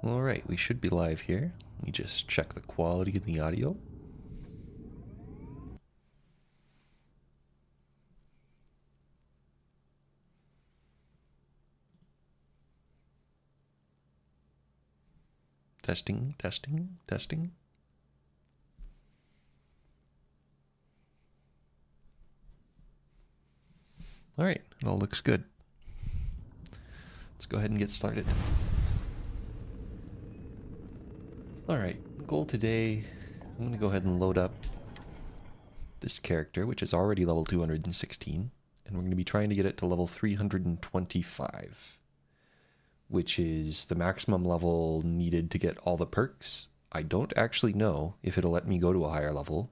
Alright, we should be live here. Let me just check the quality of the audio. Testing, testing, testing. Alright, it all looks good. Let's go ahead and get started. Alright, goal today, I'm going to go ahead and load up this character, which is already level 216, and we're going to be trying to get it to level 325, which is the maximum level needed to get all the perks. I don't actually know if it'll let me go to a higher level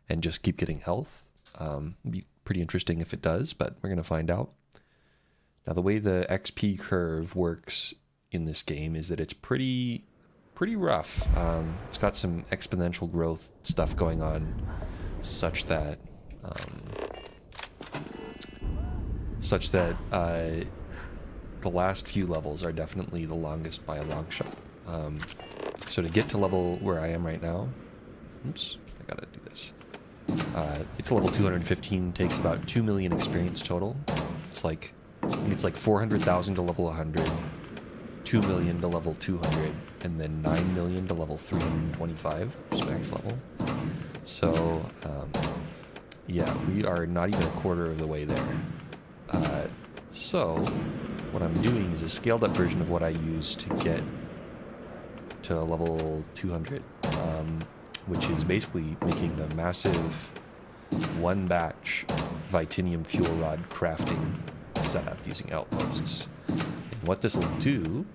and just keep getting health. It'd be pretty interesting if it does, but we're going to find out. Now, the way the XP curve works in this game is that it's pretty rough. It's got some exponential growth stuff going on, such that the last few levels are definitely the longest by a long shot. So to get to level where I am right now, oops, I gotta do this. Get to level 215 takes about 2 million experience total. It's like, I think it's like 400,000 to level 100, 2 million to level 200, and then 9 million to level 325, which is max level. So, yeah, we are not even a quarter of the way there. So, what I'm doing is a scaled up version of what I used to get to level 200, which is basically making a massive one batch Vitinium fuel rod crafting setup using Outposts. And what this will do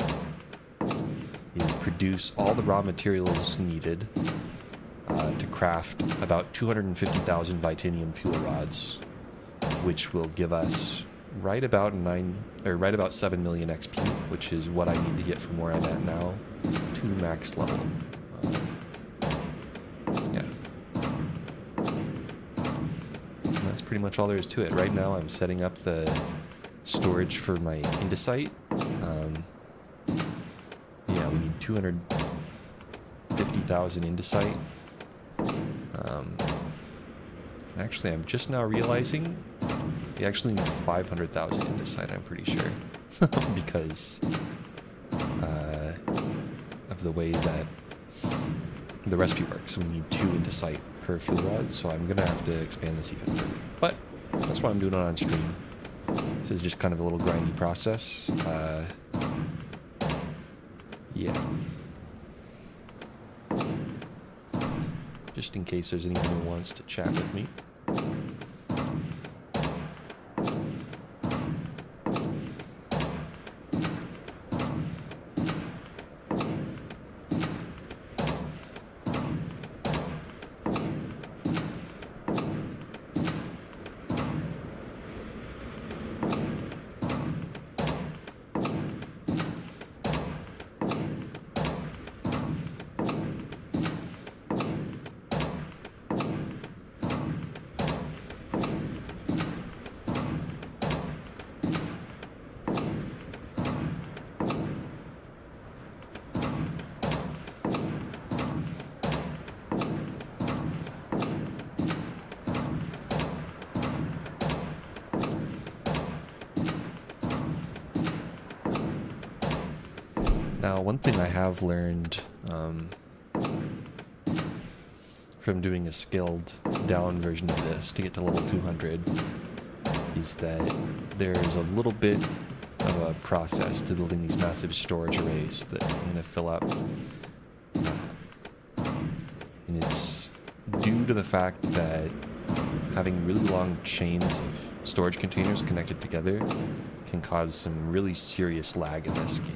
is produce all the raw materials needed to craft about 250,000 Vitinium fuel rods, which will give us right about 7 million XP, which is what I need to get from where I'm at now to max level. Yeah. And that's pretty much all there is to it. Right now I'm setting up the storage for my andesite. Yeah, we need 250,000 andesite. Actually, I'm just now realizing we actually need 500,000 andesite, I'm pretty sure. Because of the way that the recipe works. So we need 2 andesite per fuel rod, so I'm going to have to expand this even further. But that's why I'm doing it on stream. This is just kind of a little grindy process. Yeah. Just in case there's anyone who wants to chat with me. Now, one thing I have learned from doing a scaled down version of this to get to level 200 is that there's a little bit of a process to building these massive storage arrays that I'm going to fill up. And it's due to the fact that having really long chains of storage containers connected together can cause some really serious lag in this game.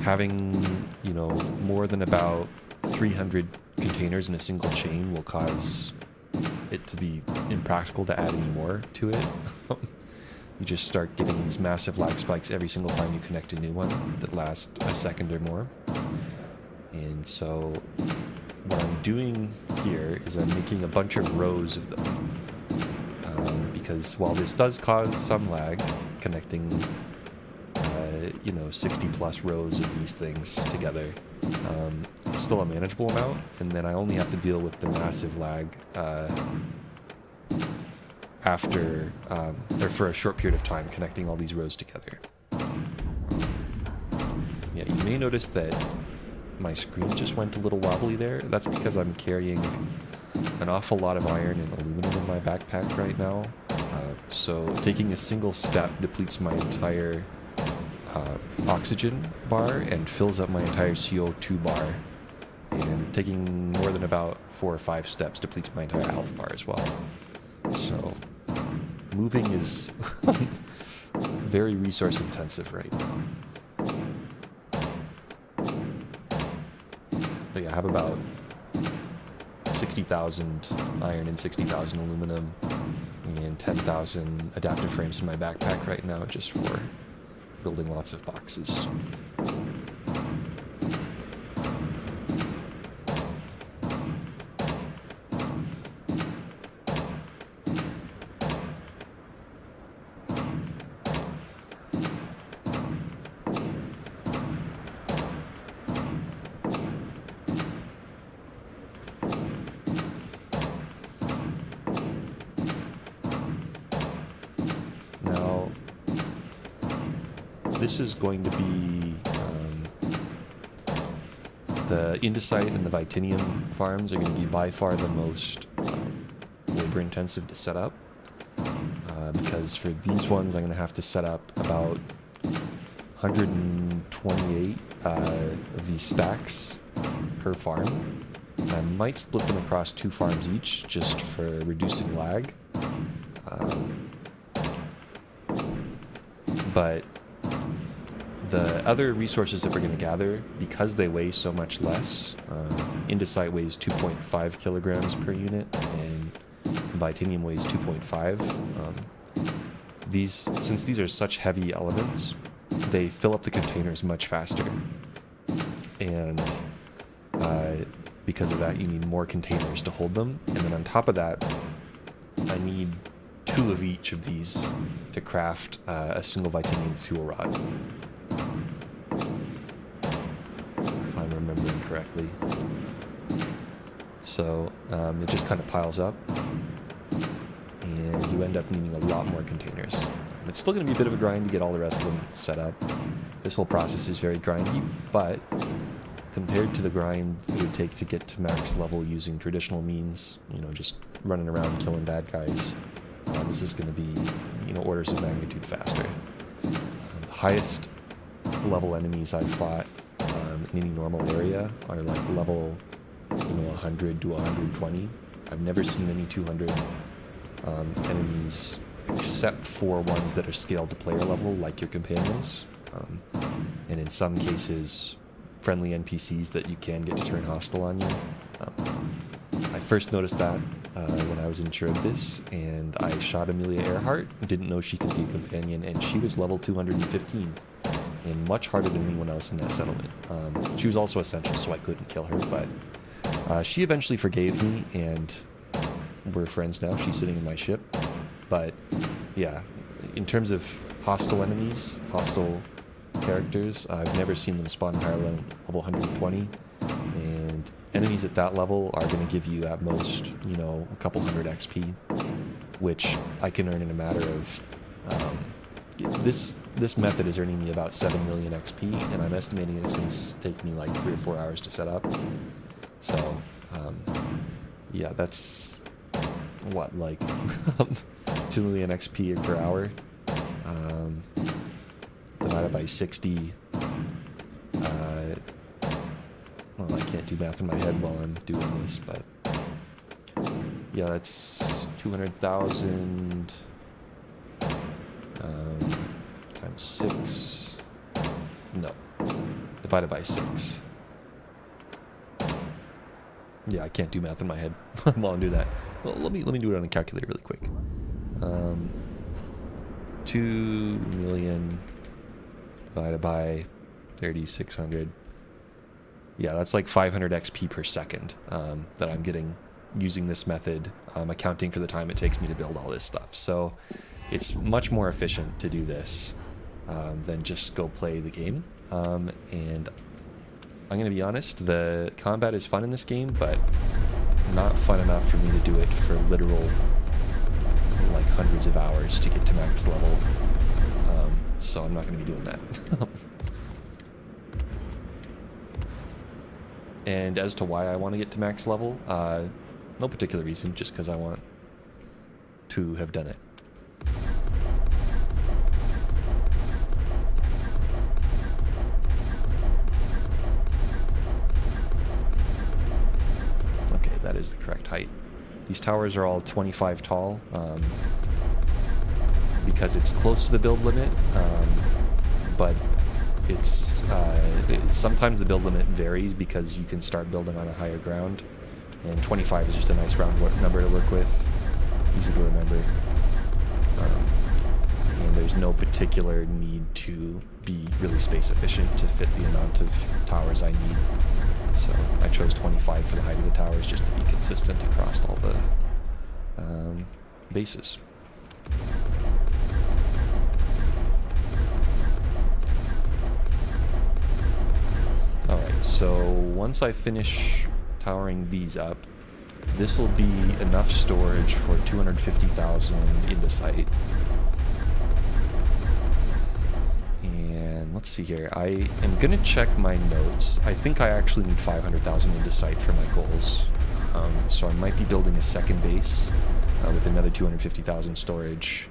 Having, you know, more than about 300 containers in a single chain will cause it to be impractical to add any more to it. You just start getting these massive lag spikes every single time you connect a new one that last a second or more. And so what I'm doing here is I'm making a bunch of rows of them. Because while this does cause some lag connecting you know, 60 plus rows of these things together. It's still a manageable amount, and then I only have to deal with the massive lag after, or for a short period of time, connecting all these rows together. Yeah, you may notice that my screen just went a little wobbly there. That's because I'm carrying an awful lot of iron and aluminum in my backpack right now. So taking a single step depletes my entire oxygen bar and fills up my entire CO2 bar. And taking more than about 4 or 5 steps depletes my entire health bar as well. So moving is very resource intensive right now. But yeah, I have about 60,000 iron and 60,000 aluminum and 10,000 adaptive frames in my backpack right now just for building lots of boxes. Now, this is going to be the Indesite and the Vitinium farms are going to be by far the most labor intensive to set up, because for these ones I'm going to have to set up about 128 of these stacks per farm. I might split them across 2 farms each just for reducing lag. But the other resources that we're going to gather, because they weigh so much less, Indesite weighs 2.5 kilograms per unit, and Vitinium weighs 2.5. Since these are such heavy elements, they fill up the containers much faster. And because of that, you need more containers to hold them. And then on top of that, I need 2 of each of these to craft a single Vitinium fuel rod. If I'm remembering correctly. So it just kind of piles up, and you end up needing a lot more containers. It's still going to be a bit of a grind to get all the rest of them set up. This whole process is very grindy, but compared to the grind it would take to get to max level using traditional means, you know, just running around killing bad guys, this is going to be, you know, orders of magnitude faster. The highest level enemies I've fought in any normal area are like level, you know, 100 to 120. I've never seen any 200 enemies except for ones that are scaled to player level, like your companions, and in some cases friendly NPCs that you can get to turn hostile on you. I first noticed that when I was in Charybdis, and I shot Amelia Earhart, didn't know she could be a companion, and she was level 215, and much harder than anyone else in that settlement. She was also essential, so I couldn't kill her, but she eventually forgave me, and we're friends now. She's sitting in my ship. But yeah, in terms of hostile enemies, hostile characters, I've never seen them spawn higher than level 120, and enemies at that level are going to give you at most, you know, a couple hundred XP, which I can earn in a matter of this method is earning me about 7 million XP, and I'm estimating it's going to take me like 3 or 4 hours to set up. So yeah, that's what, like 2 million XP per hour divided by 60. Well, I can't do math in my head while I'm doing this, but yeah, that's 200,000 times 6. No, divided by 6. Yeah, I can't do math in my head while I'm doing that. Well, let me do it on a calculator really quick. 2 million divided by 3,600. Yeah, that's like 500 XP per second that I'm getting using this method, accounting for the time it takes me to build all this stuff. So it's much more efficient to do this than just go play the game. And I'm going to be honest, the combat is fun in this game, but not fun enough for me to do it for literal, like, hundreds of hours to get to max level. So I'm not going to be doing that. And as to why I want to get to max level, no particular reason, just because I want to have done it. Okay, that is the correct height. These towers are all 25 tall, because it's close to the build limit, but it's sometimes the build limit varies because you can start building on a higher ground, and 25 is just a nice round number to work with, easy to remember, and there's no particular need to be really space efficient to fit the amount of towers I need. So I chose 25 for the height of the towers just to be consistent across all the bases. Alright, so once I finish towering these up, this will be enough storage for 250,000 indosite. And let's see here, I am going to check my notes. I think I actually need 500,000 indosite for my goals. So I might be building a second base with another 250,000 storage,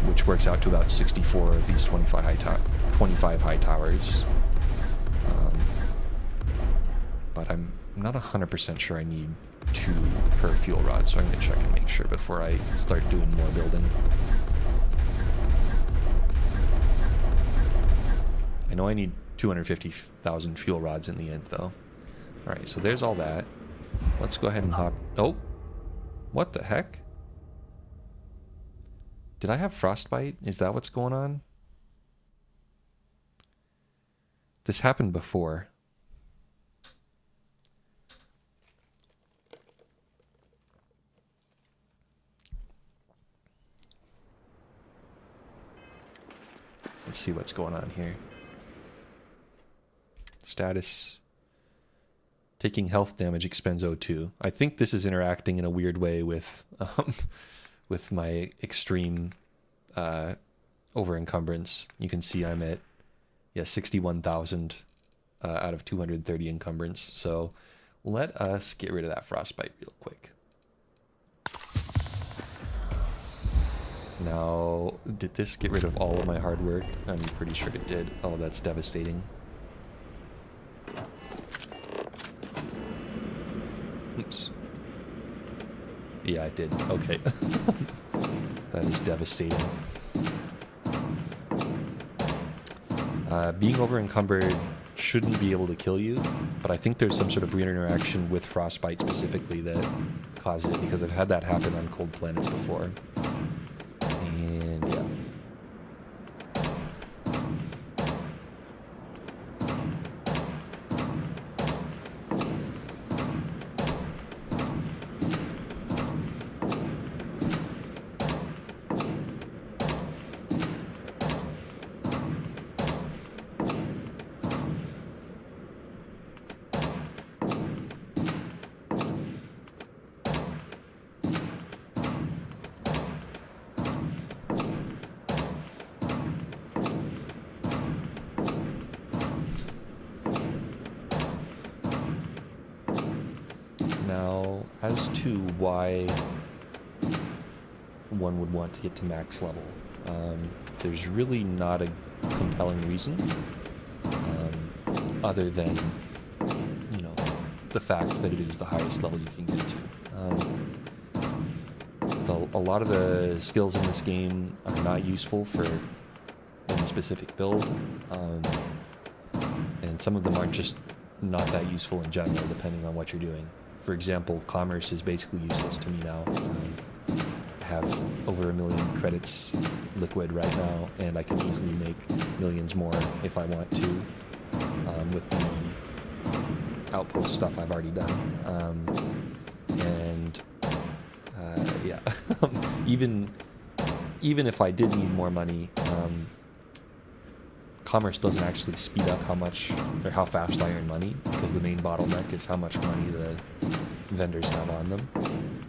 which works out to about 64 of these 25 high towers. But I'm not 100% sure I need 2 per fuel rod, so I'm going to check and make sure before I start doing more building. I know I need 250,000 fuel rods in the end, though. Alright, so there's all that. Let's go ahead and hop... Oh! What the heck? Did I have frostbite? Is that what's going on? This happened before. Let's see what's going on here. Status. Taking health damage expends O2. I think this is interacting in a weird way with my extreme over encumbrance. You can see I'm at 61,000 out of 230 encumbrance. So let us get rid of that frostbite real quick. Now, did this get rid of all of my hard work? I'm pretty sure it did. Oh, that's devastating. Oops. Yeah, it did. Okay. That is devastating. Being over encumbered shouldn't be able to kill you, but I think there's some sort of weird interaction with frostbite specifically that causes it, because I've had that happen on cold planets before. And yeah. Now, as to why one would want to get to max level, there's really not a compelling reason, other than, you know, the fact that it is the highest level you can get to. A lot of the skills in this game are not useful for any specific build, and some of them are just not that useful in general, depending on what you're doing. For example, commerce is basically useless to me now. I have over 1 million credits liquid right now, and I can easily make millions more if I want to, with the Outpost stuff I've already done. Yeah, even even if I did need more money, commerce doesn't actually speed up how much or how fast I earn money, because the main bottleneck is how much money the vendors have on them.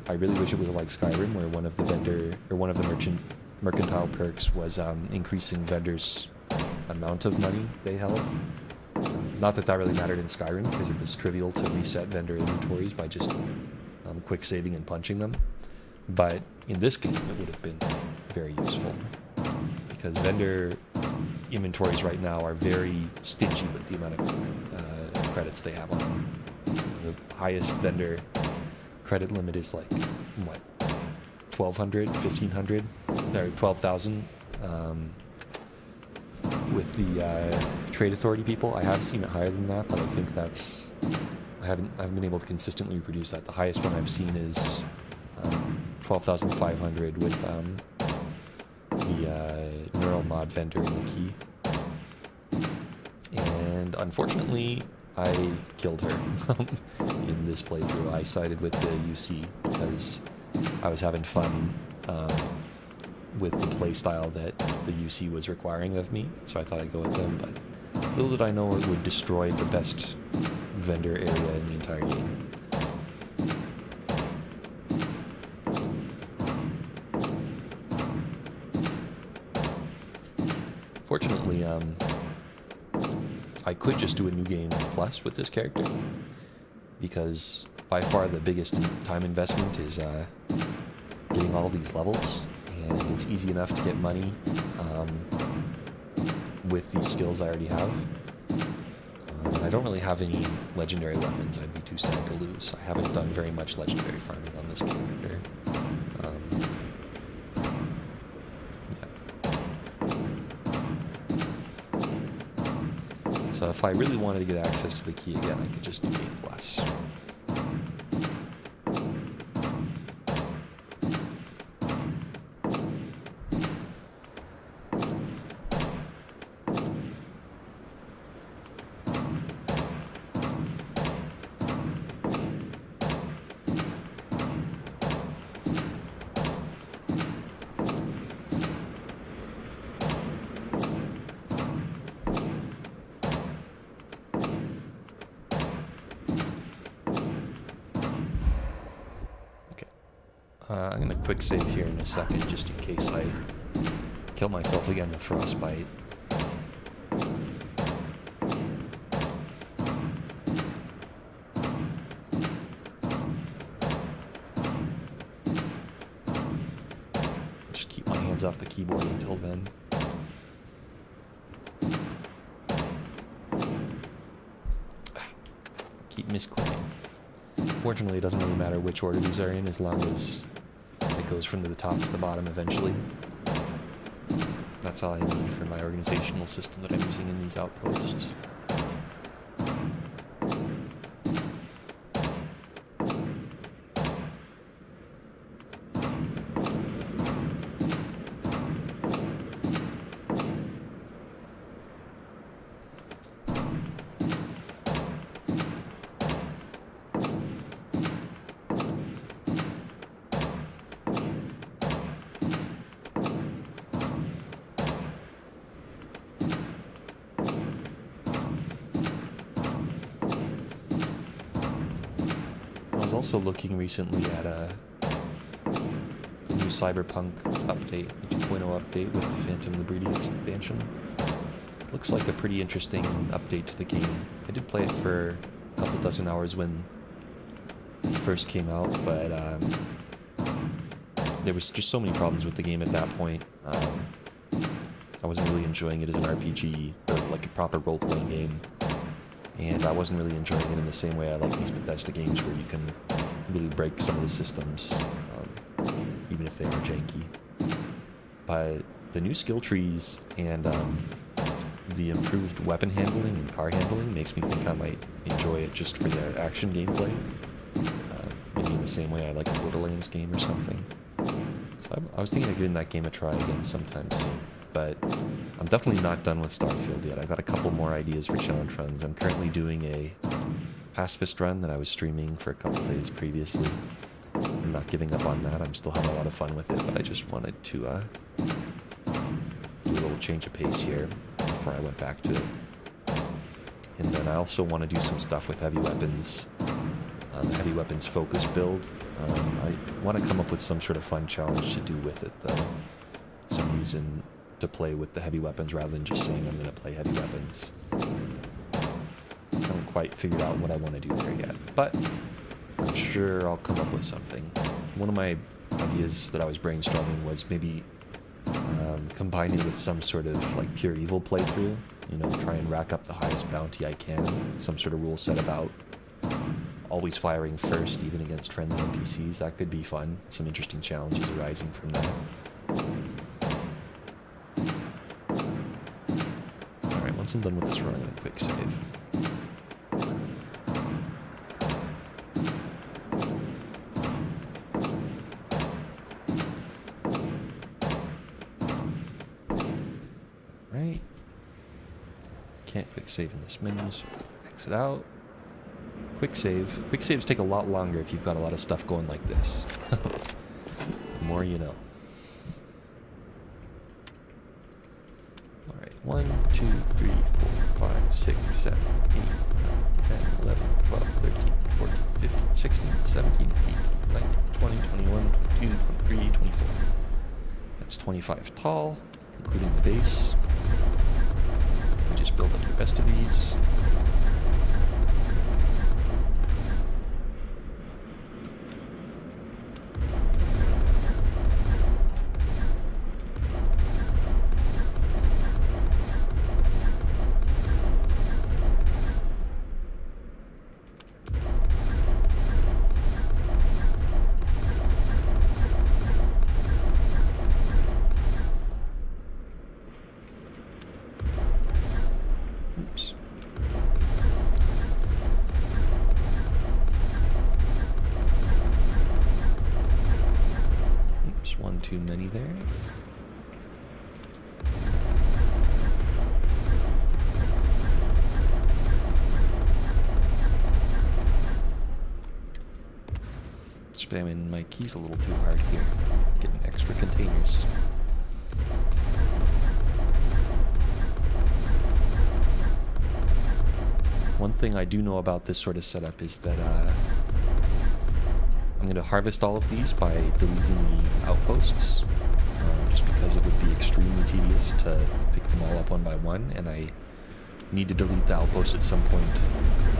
I really wish it was like Skyrim, where one of the mercantile perks was increasing vendors' amount of money they held. Not that that really mattered in Skyrim, because it was trivial to reset vendor inventories by just quick saving and punching them. But in this game, it would have been very useful, because vendor inventories right now are very stingy with the amount of credits they have on them. The highest vendor credit limit is like, what, 1,200, 1,500, or 12,000 with the trade authority people. I have seen it higher than that, but I think that's, I haven't been able to consistently reproduce that. The highest one I've seen is 12,500 with the neural mod vendor in the key. And unfortunately, I killed her in this playthrough. I sided with the UC because I was having fun with the playstyle that the UC was requiring of me, so I thought I'd go with them, but little did I know it would destroy the best vendor area in the entire game. Fortunately, I could just do a new game plus with this character, because by far the biggest time investment is getting all these levels, and it's easy enough to get money with these skills I already have. And I don't really have any legendary weapons I'd be too sad to lose. I haven't done very much legendary farming on this character. So if I really wanted to get access to the key again, I could just do A+. I'm going to quick save here in a second, just in case I kill myself again with frostbite. Just keep my hands off the keyboard until then. Keep misclicking. Fortunately, it doesn't really matter which order these are in, as long as it goes from the top to the bottom eventually. That's all I need for my organizational system that I'm using in these outposts. I was also looking recently at a new Cyberpunk update, the 2.0 update with the Phantom Liberty expansion. Looks like a pretty interesting update to the game. I did play it for a couple dozen hours when it first came out, but there was just so many problems with the game at that point. I wasn't really enjoying it as an RPG, or like a proper role-playing game. And I wasn't really enjoying it in the same way I like these Bethesda games, where you can really break some of the systems, even if they are janky. But the new skill trees and the improved weapon handling and car handling makes me think I might enjoy it just for the action gameplay. Maybe in the same way I like a Borderlands game or something. So I was thinking of giving that game a try again sometime soon. But I'm definitely not done with Starfield yet. I've got a couple more ideas for challenge runs. I'm currently doing a pacifist run that I was streaming for a couple days previously. I'm not giving up on that. I'm still having a lot of fun with it, but I just wanted to do a little change of pace here before I went back to it. And then I also want to do some stuff with heavy weapons. Heavy weapons focus build. I want to come up with some sort of fun challenge to do with it, though. Some reason to play with the heavy weapons rather than just saying I'm going to play heavy weapons. I haven't quite figured out what I want to do there yet, but I'm sure I'll come up with something. One of my ideas that I was brainstorming was maybe combining with some sort of like pure evil playthrough. You know, try and rack up the highest bounty I can. Some sort of rule set about always firing first, even against friendly NPCs. That could be fun. Some interesting challenges arising from that. Alright, once I'm done with this run, I'm going to quick save. Right. Can't quick save in this menu, so exit out. Quick save. Quick saves take a lot longer if you've got a lot of stuff going like this. The more you know. Alright, 1, 2, 3, 4, 5, 6, 7, 8, 9, 10, 11, 12, 13, 14, 15, 16, 17, 18, 19, 20, 21, 22, 23, 24. That's 25 tall, including the base. We just build up the rest of these. Oops. Oops, one too many there. Spamming my keys a little too hard here. Getting extra containers. One thing I do know about this sort of setup is that I'm going to harvest all of these by deleting the outposts, just because it would be extremely tedious to pick them all up one by one, and I need to delete the outposts at some point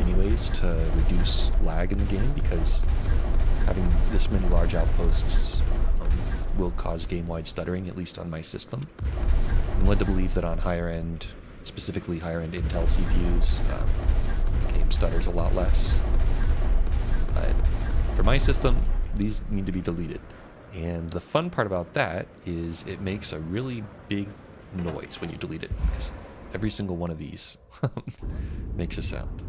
anyways to reduce lag in the game, because having this many large outposts will cause game-wide stuttering, at least on my system. I'm led to believe that on higher end, specifically higher end Intel CPUs, the game stutters a lot less. But for my system, these need to be deleted. And the fun part about that is it makes a really big noise when you delete it, because every single one of these makes a sound.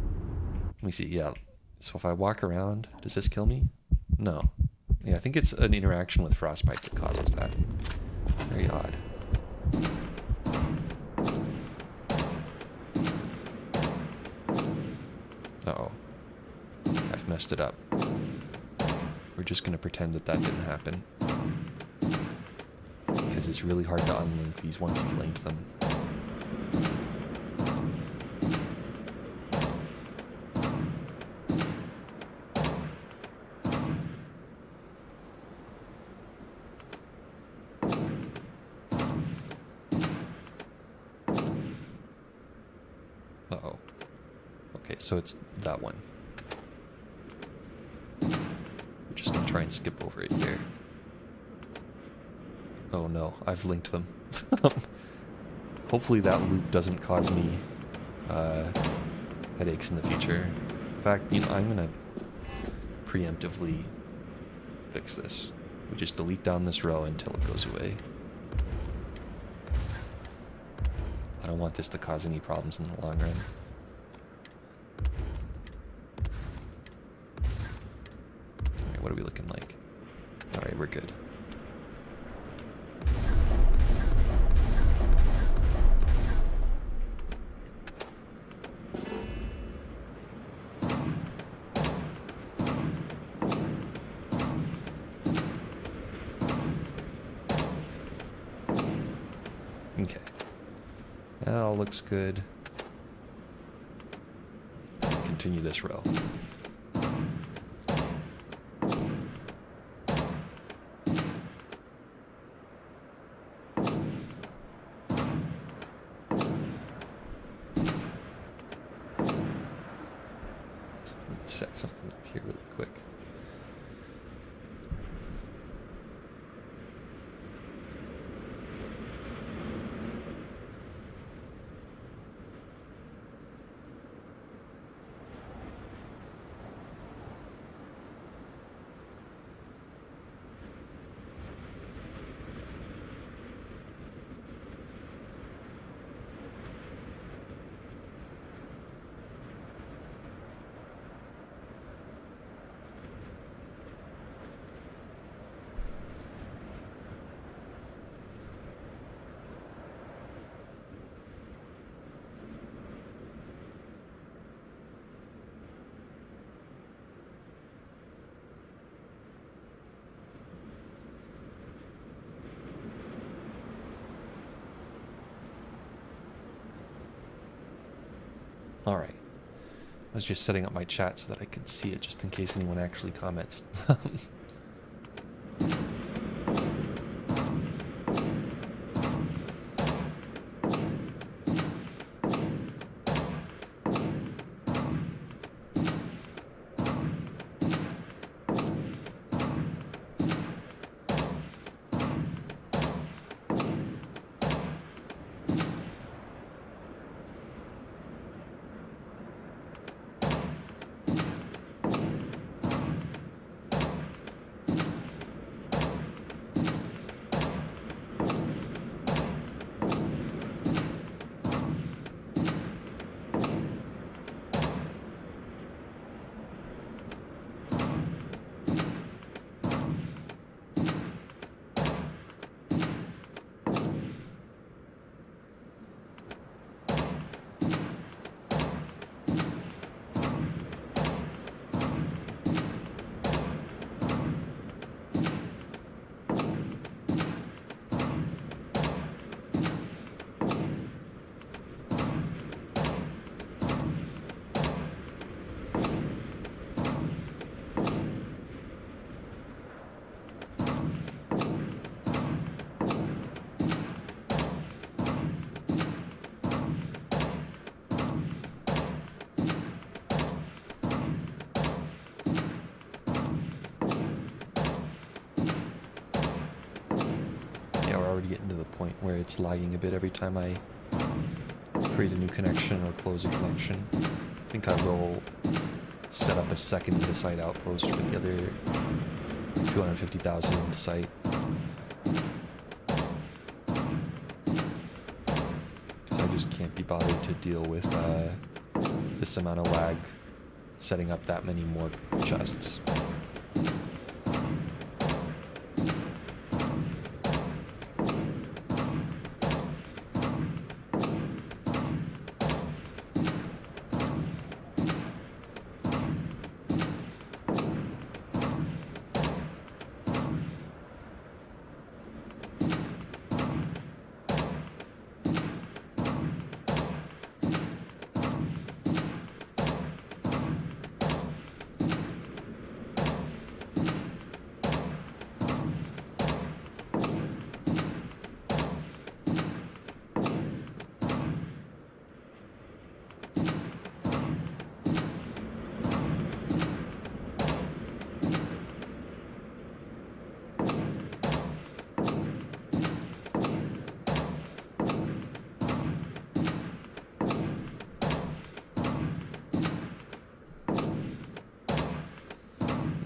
Let me see, yeah. So if I walk around, does this kill me? No. Yeah, I think it's an interaction with Frostbite that causes that. Very odd. Uh-oh. I've messed it up. We're just going to pretend that that didn't happen. Because it's really hard to unlink these once you've linked them. Uh-oh. Okay, so it's that one. We're just gonna try and skip over it here. Oh no, I've linked them. Hopefully that loop doesn't cause me headaches in the future. In fact, you know, I'm gonna preemptively fix this. We just delete down this row until it goes away. I don't want this to cause any problems in the long run. Alright, what are we looking like? Alright, we're good. Okay. That all looks good. Continue this row. Set something up here really quick. All right. I was just setting up my chat so that I could see it just in case anyone actually comments. Already getting to the point where it's lagging a bit every time I create a new connection or close a connection. I think I will set up a second Indicite outpost for the other 250,000 Indicite. Because I just can't be bothered to deal with this amount of lag setting up that many more chests.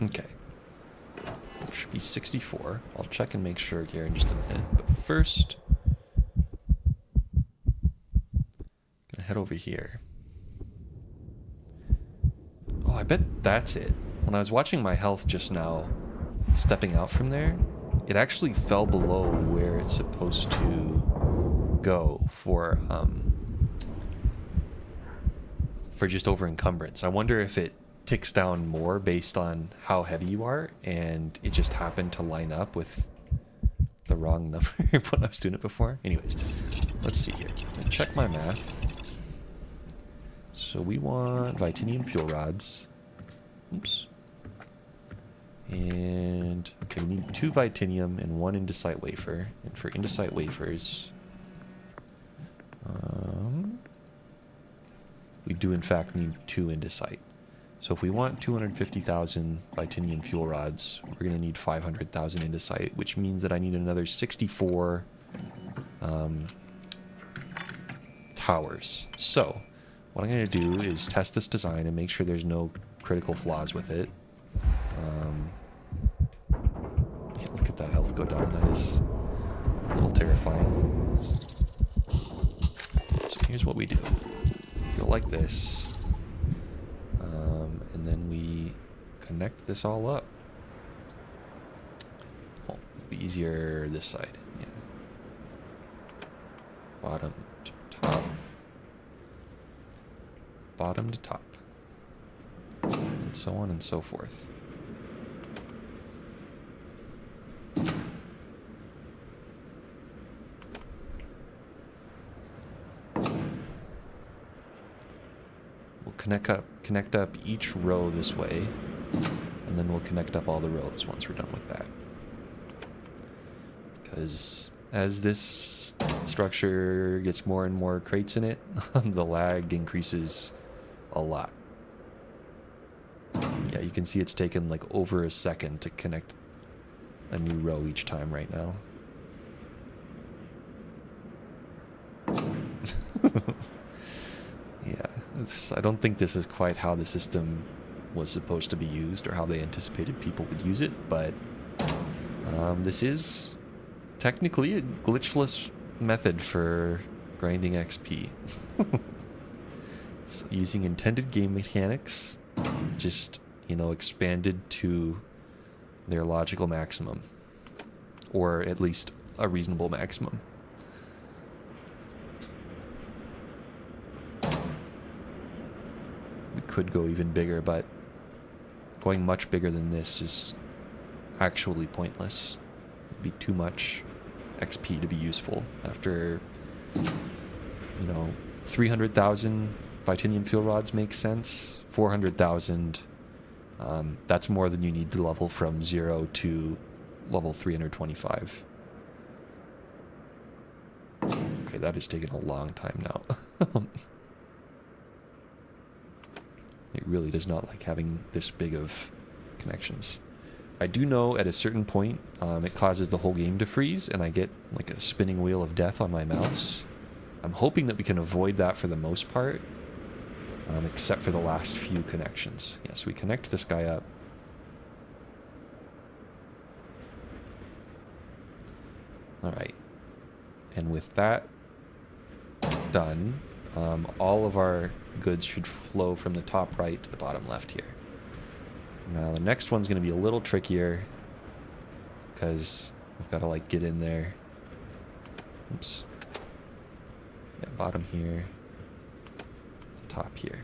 Okay. Should be 64. I'll check and make sure here in just a minute. But first, gonna head over here. Oh, I bet that's it. When I was watching my health just now, stepping out from there, it actually fell below where it's supposed to go for just over encumbrance. I wonder if it ticks down more based on how heavy you are, and it just happened to line up with the wrong number when I was doing it before. Anyways, let's see here. I'll check my math. So we want Vitinium fuel rods. Oops. And, okay, we need 2 Vitinium and 1 Indesite wafer. And for Indesite wafers, we do in fact need 2 Indesite. So if we want 250,000 Vitinium fuel rods, we're going to need 500,000 Indesite, which means that I need another 64 towers. So what I'm going to do is test this design and make sure there's no critical flaws with it. Look at that health go down. That is a little terrifying. So here's what we do. Go like this. And then we connect this all up. Oh, it'd be easier this side. Yeah. Bottom to top. Bottom to top. And so on and so forth. Connect up each row this way, and then we'll connect up all the rows once we're done with that. Because as this structure gets more and more crates in it, the lag increases a lot. Yeah, you can see it's taken like over a second to connect a new row each time right now. Yeah, I don't think this is quite how the system was supposed to be used or how they anticipated people would use it, but this is technically a glitchless method for grinding XP. It's using intended game mechanics, just, you know, expanded to their logical maximum, or at least a reasonable maximum. We could go even bigger, but going much bigger than this is actually pointless. It'd be too much XP to be useful. After, you know, 300,000 Vitinium fuel rods makes sense. 400,000, that's more than you need to level from 0 to level 325. Okay, that has taken a long time now. It really does not like having this big of connections. I do know at a certain point it causes the whole game to freeze and I get like a spinning wheel of death on my mouse. I'm hoping that we can avoid that for the most part, except for the last few connections. Yeah, so we connect this guy up. Alright. And with that done, all of our goods should flow from the top right to the bottom left here. Now the next one's going to be a little trickier because I've got to like get in there. Oops. Yeah, bottom here, top here.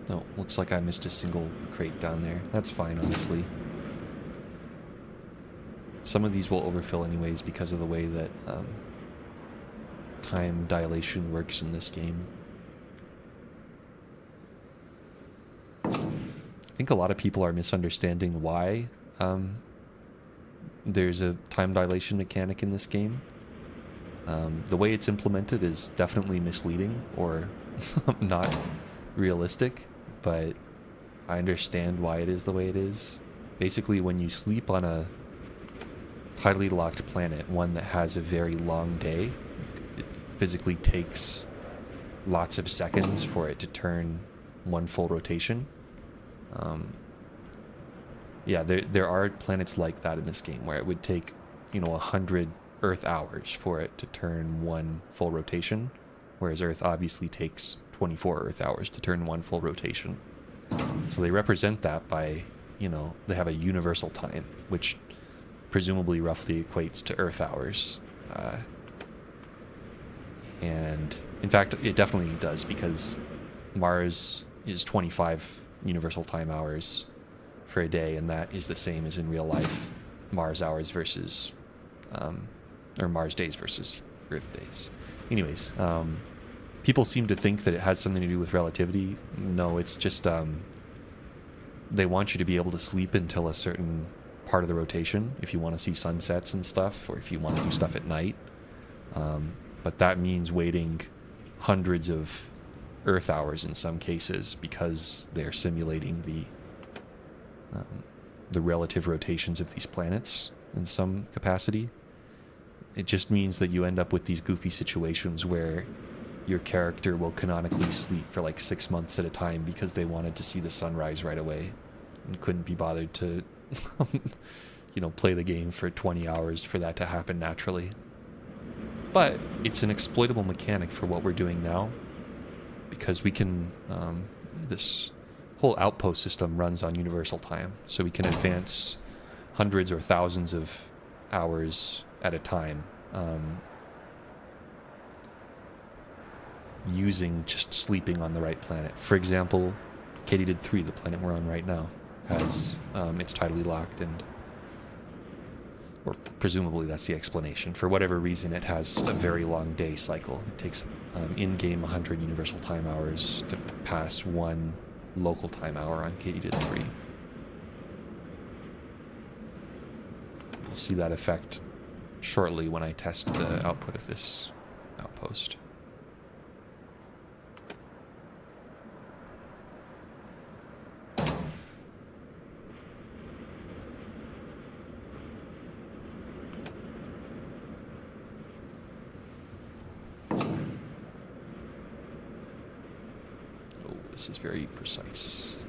Oh, looks like I missed a single crate down there. That's fine, honestly. Some of these will overfill anyways because of the way that time dilation works in this game. I think a lot of people are misunderstanding why there's a time dilation mechanic in this game. The way it's implemented is definitely misleading or not realistic, but I understand why it is the way it is. Basically, when you sleep on a tidally locked planet, one that has a very long day, it physically takes lots of seconds for it to turn one full rotation. Yeah, there are planets like that in this game where it would take, 100 Earth hours for it to turn one full rotation, whereas Earth obviously takes 24 Earth hours to turn one full rotation. So they represent that by, they have a universal time, which presumably roughly equates to Earth hours. And in fact, it definitely does, because Mars is 25 universal time hours for a day, and that is the same as in real life Mars hours versus, or Mars days versus Earth days. Anyways, people seem to think that it has something to do with relativity. No, it's just they want you to be able to sleep until a certain part of the rotation if you want to see sunsets and stuff, or if you want to do stuff at night. But that means waiting hundreds of Earth hours in some cases, because they're simulating the relative rotations of these planets in some capacity. It just means that you end up with these goofy situations where your character will canonically sleep for like 6 months at a time because they wanted to see the sunrise right away and couldn't be bothered to play the game for 20 hours for that to happen naturally. But it's an exploitable mechanic for what we're doing now, because we can this whole outpost system runs on universal time, so we can advance hundreds or thousands of hours at a time, using just sleeping on the right planet. For example, Katydid 3, the planet we're on right now, has it's tidally locked, or presumably that's the explanation. For whatever reason, it has a very long day cycle. It takes in-game 100 universal time hours to pass one local time hour on Katydid 3. We'll see that effect shortly when I test the output of this outpost. This is very precise.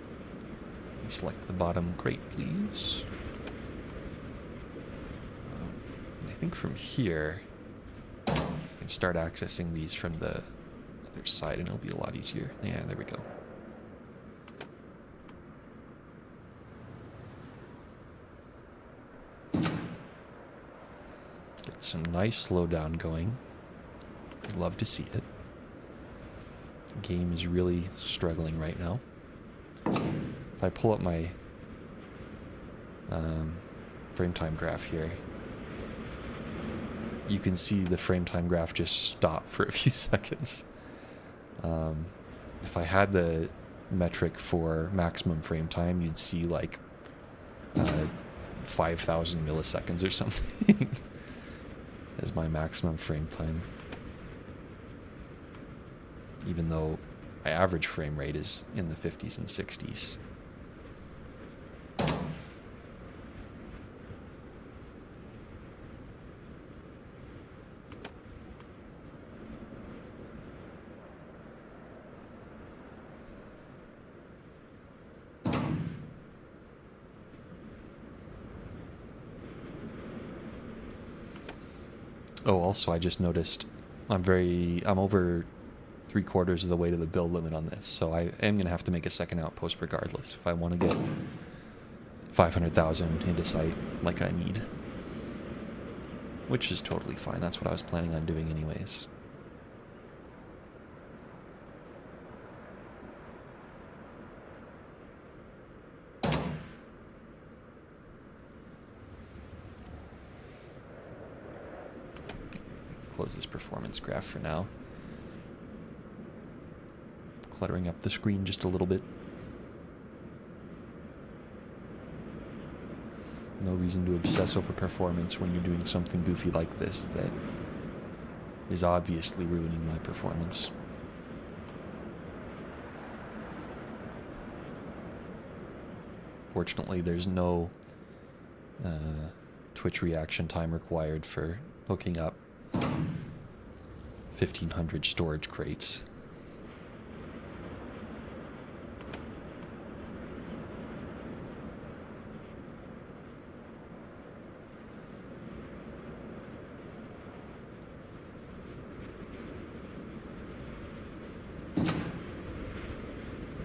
Let me select the bottom crate, please. And I think from here, I can start accessing these from the other side, and it'll be a lot easier. Yeah, there we go. Get some nice slowdown going. Love to see it. Game is really struggling right now. If I pull up my frame time graph here, you can see the frame time graph just stop for a few seconds. If I had the metric for maximum frame time, you'd see like 5,000 milliseconds or something as my maximum frame time. Even though my average frame rate is in the 50s and 60s. Oh, also, I just noticed I'm over 3/4 of the way to the build limit on this, so I am going to have to make a second outpost regardless if I want to get 500,000 into sight like I need. Which is totally fine, that's what I was planning on doing anyways. Close this performance graph for now. Cluttering up the screen just a little bit. No reason to obsess over performance when you're doing something goofy like this that is obviously ruining my performance. Fortunately, there's no Twitch reaction time required for hooking up 1,500 storage crates.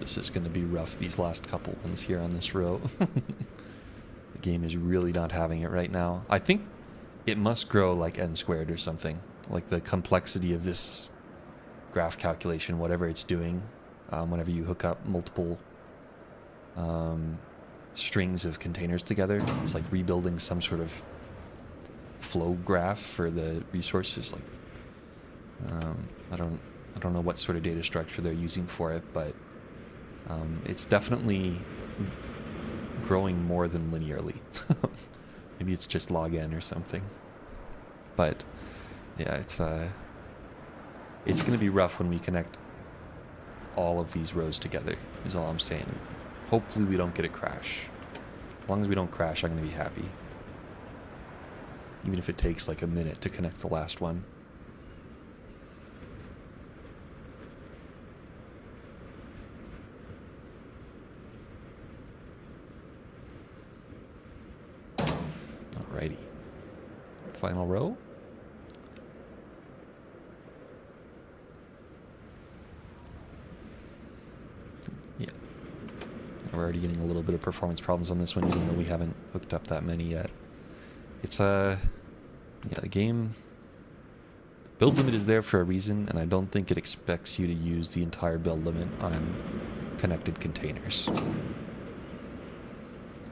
This is going to be rough, these last couple ones here on this row. The game is really not having it right now. I think it must grow like n squared or something. Like the complexity of this graph calculation, whatever it's doing, whenever you hook up multiple strings of containers together, it's like rebuilding some sort of flow graph for the resources. Like, I don't know what sort of data structure they're using for it, but it's definitely growing more than linearly. Maybe it's just log n or something. But yeah, it's going to be rough when we connect all of these rows together, is all I'm saying. Hopefully we don't get a crash. As long as we don't crash, I'm going to be happy. Even if it takes like a minute to connect the last one. Alrighty. Final row. Yeah. We're already getting a little bit of performance problems on this one, even though we haven't hooked up that many yet. It's yeah, the game build limit is there for a reason, and I don't think it expects you to use the entire build limit on connected containers.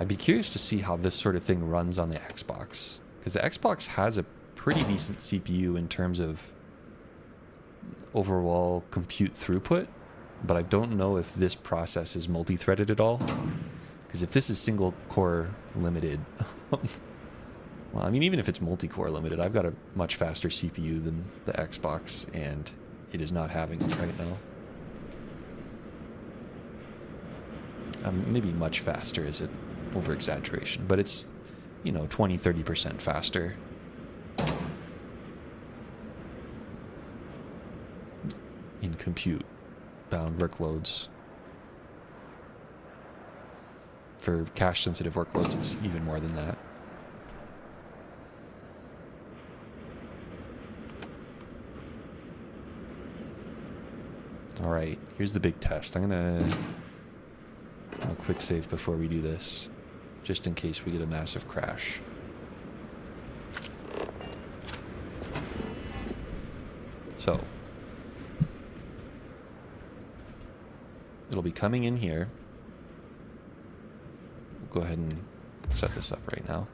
I'd be curious to see how this sort of thing runs on the Xbox, because the Xbox has a pretty decent CPU in terms of overall compute throughput, but I don't know if this process is multi-threaded at all, because if this is single core limited, well, I mean, even if it's multi-core limited, I've got a much faster CPU than the Xbox, and it is not having it right now. Maybe much faster is it over-exaggeration, but it's, you know, 20-30% faster. In compute-bound workloads. For cache-sensitive workloads, it's even more than that. Alright, here's the big test. I'm gonna quick save before we do this, just in case we get a massive crash. So, it'll be coming in here. We'll go ahead and set this up right now.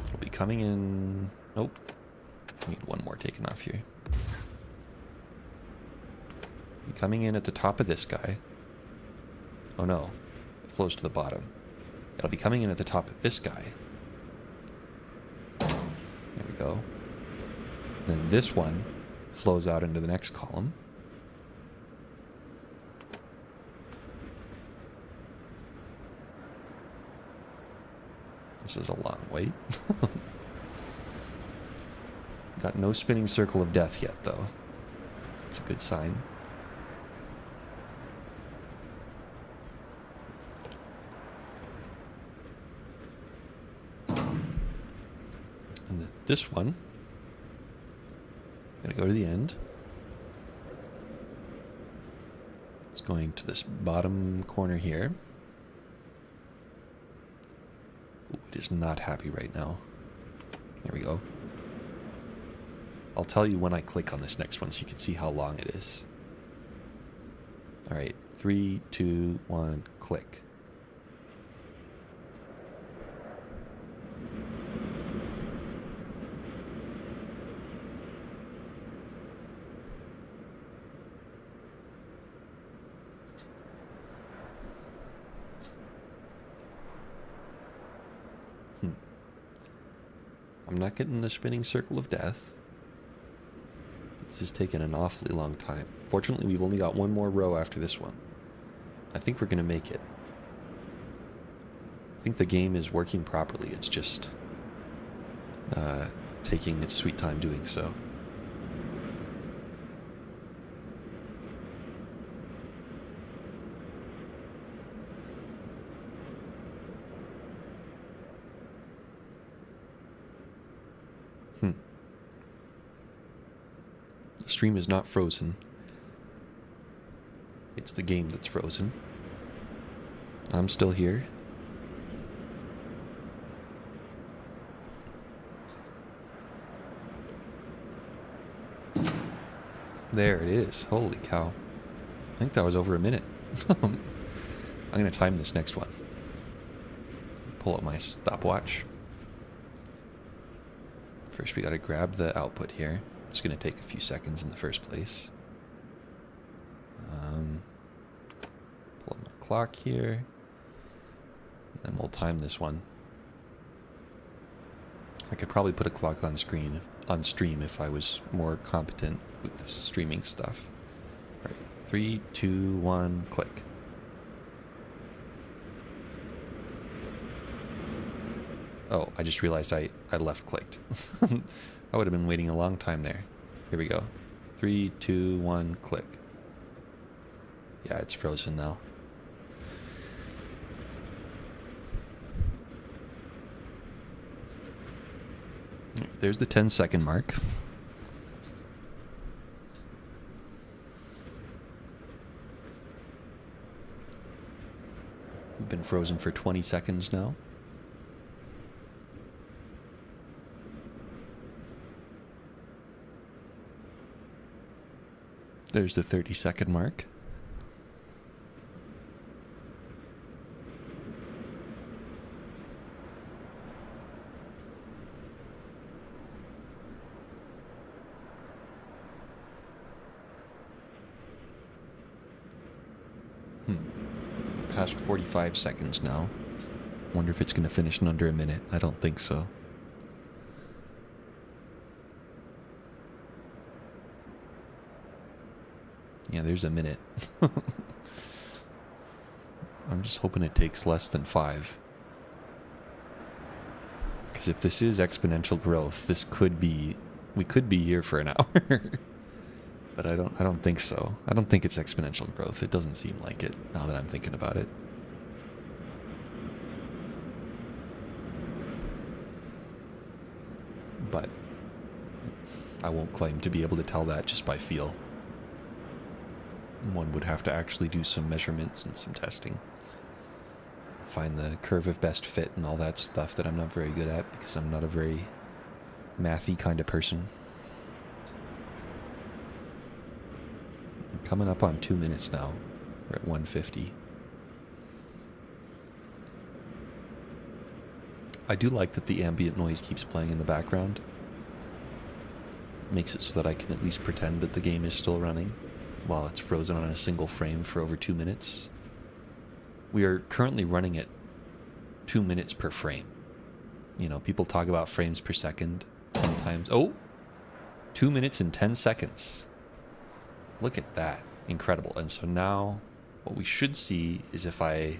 It'll be coming in... Nope. I need one more taken off here. Be coming in at the top of this guy. Oh no. It flows to the bottom. It'll be coming in at the top of this guy. There we go. Then this one flows out into the next column. This is a long wait. Got no spinning circle of death yet, though. It's a good sign. And then this one, I'm gonna go to the end. It's going to this bottom corner here. Ooh, it is not happy right now. There we go. I'll tell you when I click on this next one so you can see how long it is. Alright, 3, 2, 1, click. I'm not getting the spinning circle of death. This has taken an awfully long time. Fortunately, we've only got one more row after this one. I think we're going to make it. I think the game is working properly. It's just taking its sweet time doing so. The stream is not frozen. It's the game that's frozen. I'm still here. There it is. Holy cow. I think that was over a minute. I'm going to time this next one. Pull up my stopwatch. First we got to grab the output here. It's going to take a few seconds in the first place. Pull up my clock here. And then we'll time this one. I could probably put a clock on stream if I was more competent with the streaming stuff. All right, 3, 2, 1, click. Oh, I just realized I left clicked. I would have been waiting a long time there. Here we go. 3, 2, 1, click. Yeah, it's frozen now. There's the 10-second mark. We've been frozen for 20 seconds now. There's the 30-second mark. Past 45 seconds now. Wonder if it's going to finish in under a minute. I don't think so. Yeah, there's a minute. I'm just hoping it takes less than 5. Because if this is exponential growth, we could be here for an hour. But I don't think so. I don't think it's exponential growth. It doesn't seem like it now that I'm thinking about it. But I won't claim to be able to tell that just by feel. One would have to actually do some measurements and some testing. Find the curve of best fit and all that stuff that I'm not very good at because I'm not a very mathy kind of person. Coming up on 2 minutes now. We're at 150. I do like that the ambient noise keeps playing in the background. Makes it so that I can at least pretend that the game is still running while it's frozen on a single frame for over 2 minutes. We are currently running at 2 minutes per frame. You know, people talk about frames per second sometimes. Oh! 2 minutes and 10 seconds. Look at that. Incredible. And so now what we should see is if I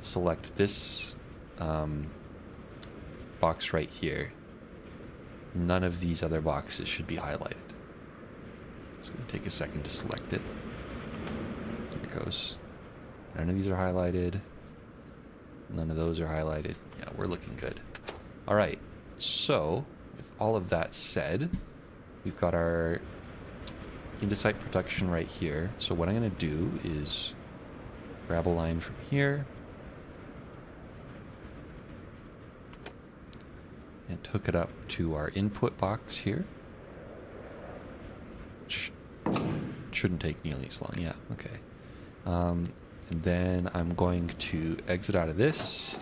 select this box right here, none of these other boxes should be highlighted. It's going to take a second to select it. There it goes. None of these are highlighted. None of those are highlighted. Yeah, we're looking good. All right. So with all of that said, we've got our Indesite production right here. So what I'm going to do is grab a line from here and hook it up to our input box here. Shouldn't take nearly as long. Yeah, okay. And then I'm going to exit out of this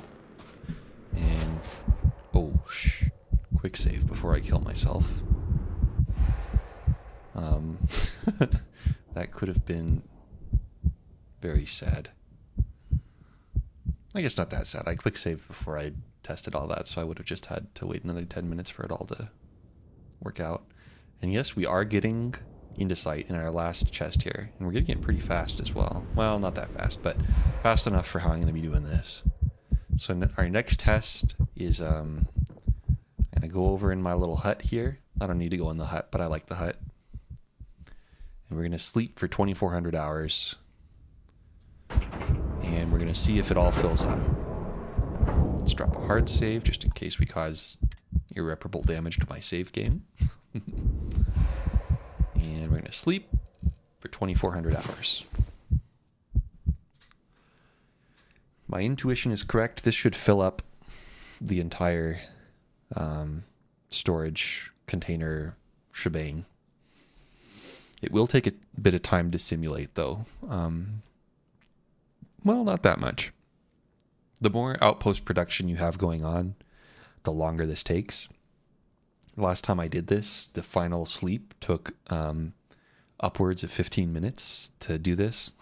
and quick save before I kill myself. That could have been very sad. I guess not that sad. I quick saved before I tested all that, so I would have just had to wait another 10 minutes for it all to work out. And yes, we are getting Indicite in our last chest here, and we're getting it pretty fast as well. Well, not that fast, but fast enough for how I'm going to be doing this. So our next test is I'm going to go over in my little hut here. I don't need to go in the hut, but I like the hut. And we're going to sleep for 2,400 hours. And we're going to see if it all fills up. Let's drop a hard save just in case we cause irreparable damage to my save game. And we're going to sleep for 2,400 hours. My intuition is correct. This should fill up the entire storage container shebang. It will take a bit of time to simulate, though. Well, not that much. The more outpost production you have going on, the longer this takes. Last time I did this, the final sleep took upwards of 15 minutes to do this.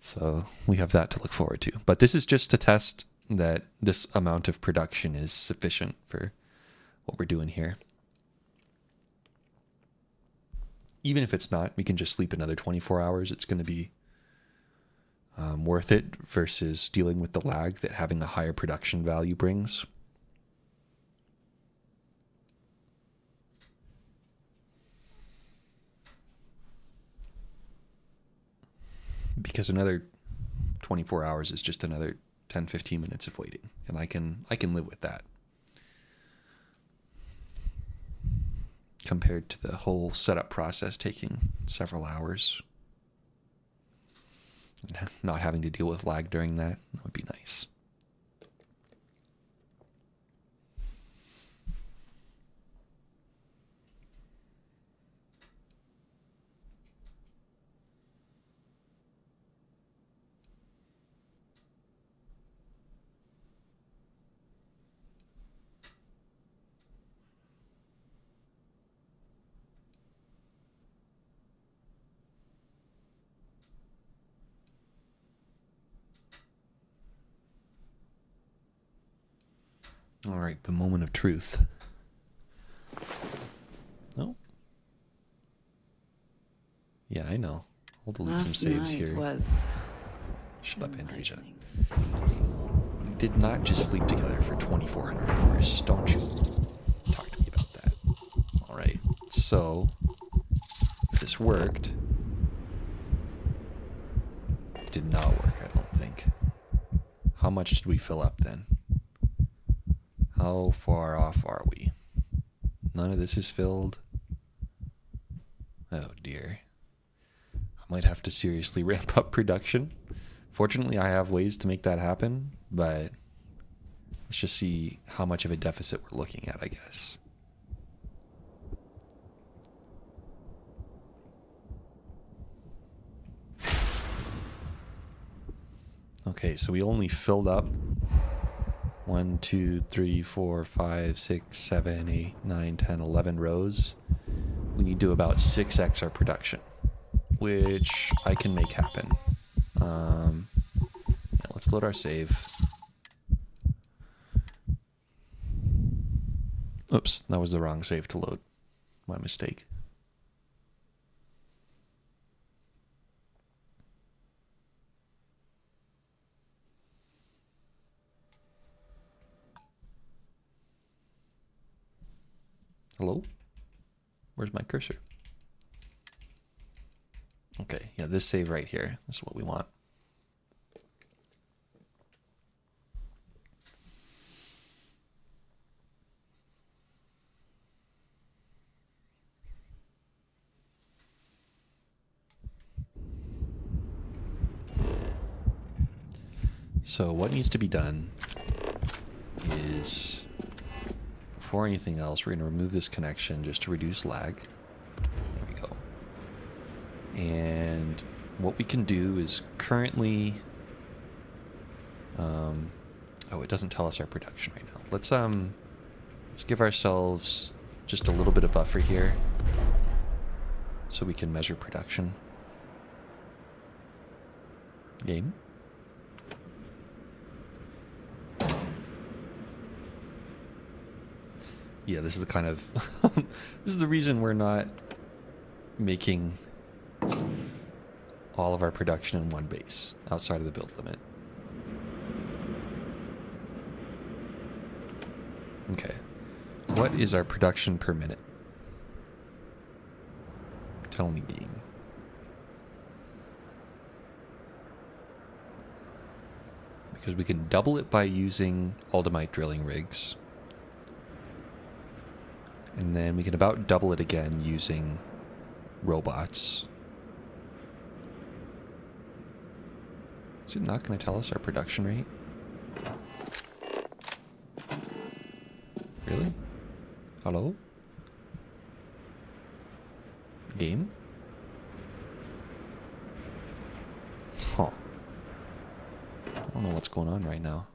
So we have that to look forward to. But this is just to test that this amount of production is sufficient for what we're doing here. Even if it's not, we can just sleep another 24 hours. It's going to be worth it versus dealing with the lag that having a higher production value brings. Because another 24 hours is just another 10-15 minutes of waiting, and I can live with that compared to the whole setup process taking several hours. Not having to deal with lag during that would be nice. All right, the moment of truth. No. Yeah, I know. I'll delete some saves here. Shut up, Andreja. We did not just sleep together for 2,400 hours. Don't you talk to me about that. All right, so if this worked, it did not work, I don't think. How much did we fill up then? How far off are we? None of this is filled. Oh dear. I might have to seriously ramp up production. Fortunately, I have ways to make that happen, but let's just see how much of a deficit we're looking at, I guess. Okay, so we only filled up 1, 2, 3, 4, 5, 6, 7, 8, 9, 10, 11 rows. We need to do about 6x our production, which I can make happen. Yeah, let's load our save. Oops, that was the wrong save to load. My mistake. Hello? Where's my cursor? Okay, yeah, this save right here. This is what we want. So what needs to be done is, before anything else, we're going to remove this connection just to reduce lag. There we go. And what we can do is currently, oh, it doesn't tell us our production right now. Let's give ourselves just a little bit of buffer here so we can measure production. Game. Yeah, this is the kind of... this is the reason we're not making all of our production in one base outside of the build limit. Okay. What is our production per minute? Tell me, game. Because we can double it by using Aldemite drilling rigs. And then we can about double it again using robots. Is it not going to tell us our production rate? Really? Hello? Game? Huh. I don't know what's going on right now.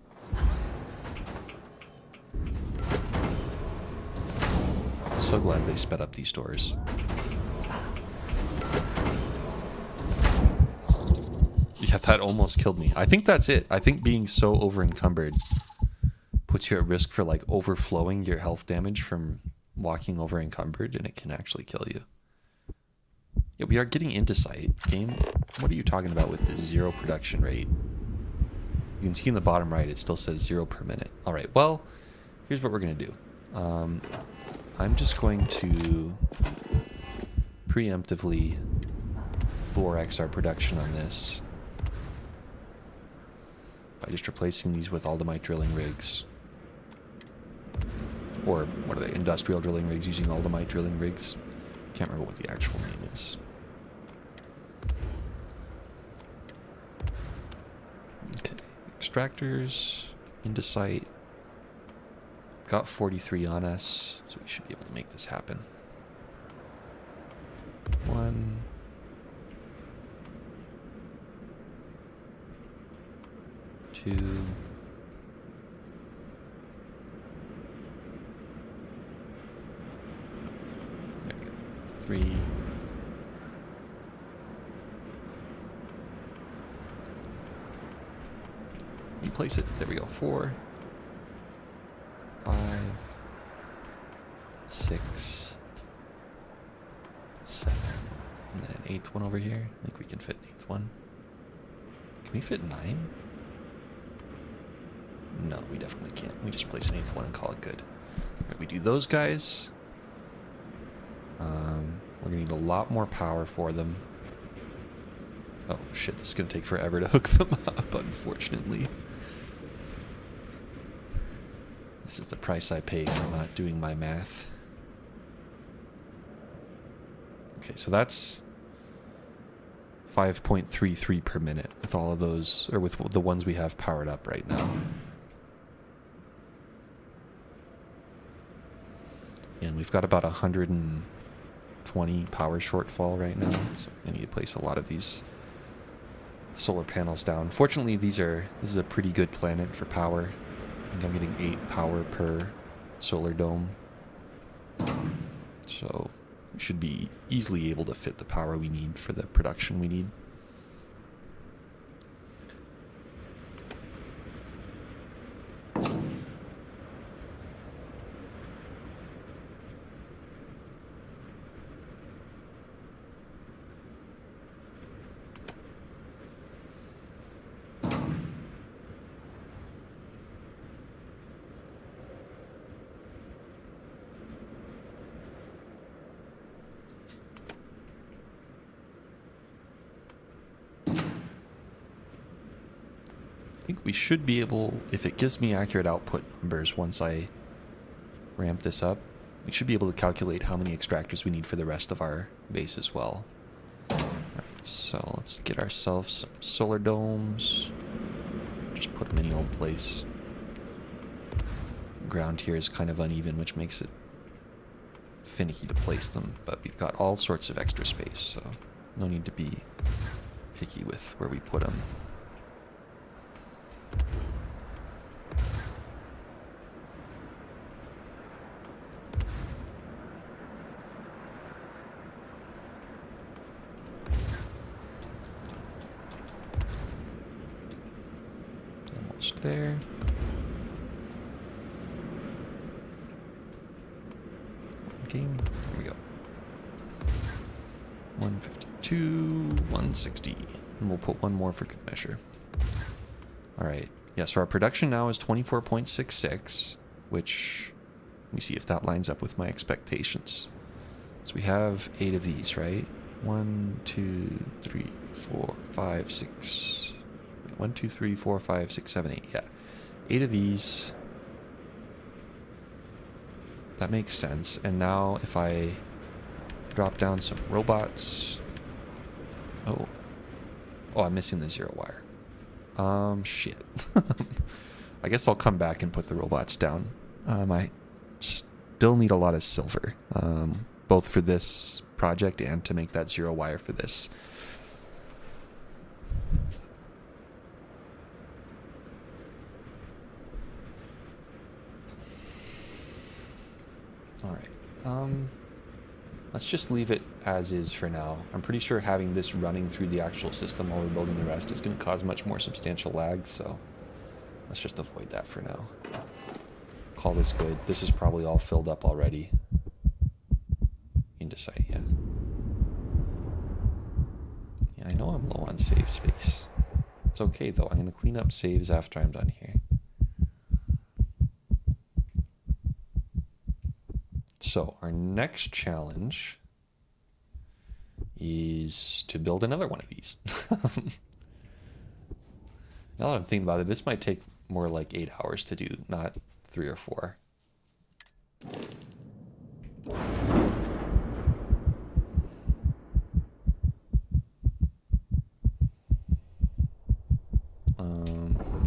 So glad they sped up these doors. Yeah, that almost killed me. I think that's it. I think being so over encumbered puts you at risk for like overflowing your health damage from walking over encumbered, and it can actually kill you. Yeah, we are getting into sight. Game, what are you talking about with the 0 production rate? You can see in the bottom right, it still says 0 per minute. All right, well, here's what we're going to do. I'm just going to preemptively 4x our production on this by just replacing these with Aldemite drilling rigs. Or what are they? Industrial drilling rigs using Aldemite drilling rigs. Can't remember what the actual name is. Okay, extractors into sight. Got 43 on us, so we should be able to make this happen. 1, 2. There we go. 3. Replace it. There we go. 4. 5, 6, 7, and then an 8th one over here. I think we can fit an 8th one. Can we fit 9? No, we definitely can't. We just place an 8th one and call it good. Right, we do those guys. We're gonna need a lot more power for them. Oh shit, this is gonna take forever to hook them up, unfortunately. This is the price I pay for not doing my math. Okay, so that's 5.33 per minute with all of those, or with the ones we have powered up right now. And we've got about 120 power shortfall right now, so I need to place a lot of these solar panels down. Fortunately, this is a pretty good planet for power. I think I'm getting 8 power per solar dome. So we should be easily able to fit the power we need for the production we need. I think we should be able, if it gives me accurate output numbers once I ramp this up, we should be able to calculate how many extractors we need for the rest of our base as well. Alright, so let's get ourselves some solar domes. Just put them in the old place. Ground here is kind of uneven, which makes it finicky to place them, but we've got all sorts of extra space, so no need to be picky with where we put them. Almost there. Here we go. 152, 160. And we'll put one more for good measure. Alright. Yeah, so our production now is 24.66, which, let me see if that lines up with my expectations. So we have 8 of these, right? 1, 2, 3, 4, 5, 6. 1, 2, 3, 4, 5, 6, 7, 8. Yeah. 8 of these. That makes sense. And now if I drop down some robots. Oh. Oh, I'm missing the 0 wire. Shit. I guess I'll come back and put the robots down. I still need a lot of silver, both for this project and to make that 0 wire for this. All right. Let's just leave it as is for now. I'm pretty sure having this running through the actual system while we're building the rest is going to cause much more substantial lag, so let's just avoid that for now. Call this good. This is probably all filled up already. Indicite, yeah. Yeah, I know I'm low on save space. It's okay though. I'm going to clean up saves after I'm done here. So our next challenge is to build another one of these. Now that I'm thinking about it, this might take more like 8 hours to do, not 3 or 4.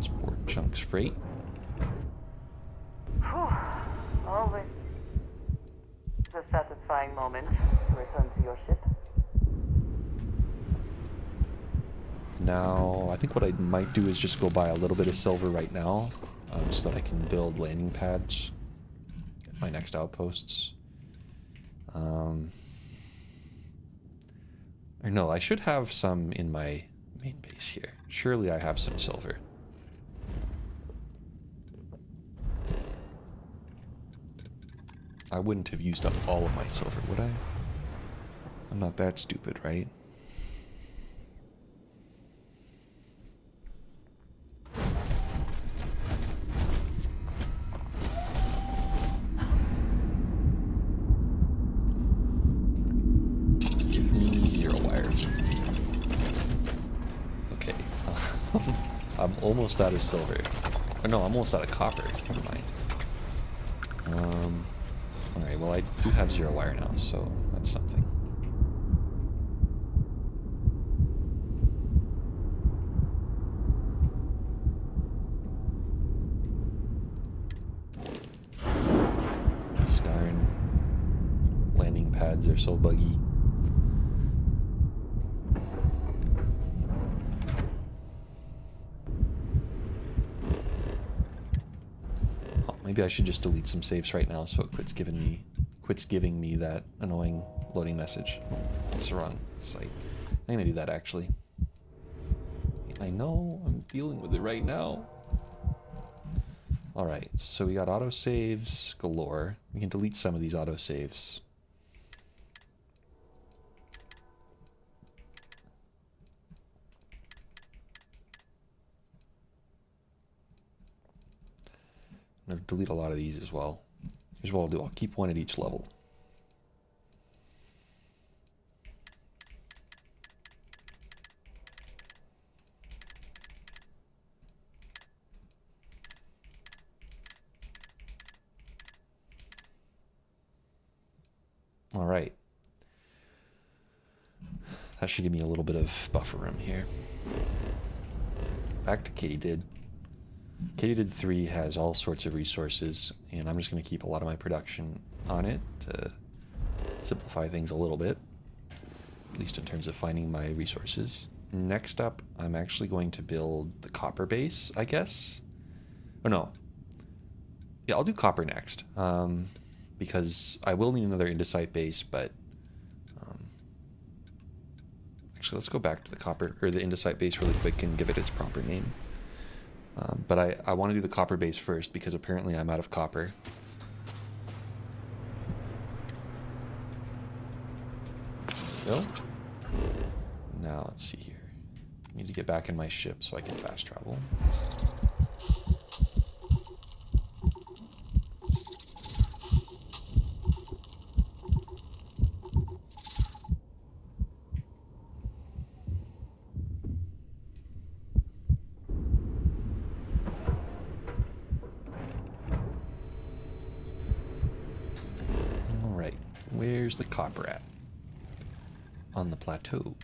Sport chunks freight. Always a satisfying moment to return to your ship. Now, I think what I might do is just go buy a little bit of silver right now, so that I can build landing pads at my next outposts. Or no, I should have some in my main base here. Surely I have some silver. I wouldn't have used up all of my silver, would I? I'm not that stupid, right? Give me 0 wire. Okay. I'm almost out of silver. Or no, I'm almost out of copper. Never mind. Alright, well I do have 0 wire now, so that's something. These darn landing pads are so buggy. Maybe I should just delete some saves right now so it quits giving me that annoying loading message. Oh, that's the wrong site. I'm gonna do that actually. I know, I'm dealing with it right now. Alright, so we got autosaves galore. We can delete some of these autosaves. I'm going to delete a lot of these as well. Here's what I'll do. I'll keep one at each level. All right. That should give me a little bit of buffer room here. Back to Katydid. Katydid 3 has all sorts of resources, and I'm just going to keep a lot of my production on it to simplify things a little bit, at least in terms of finding my resources. Next up, I'm actually going to build the copper base, I guess. Oh, no. Yeah, I'll do copper next, because I will need another andesite base, but actually, let's go back to the copper, or the andesite base really quick and give it its proper name. But I want to do the copper base first because apparently I'm out of copper. go. Now let's see here. I need to get back in my ship so I can fast travel. Alright, where's the copper at? On the plateau.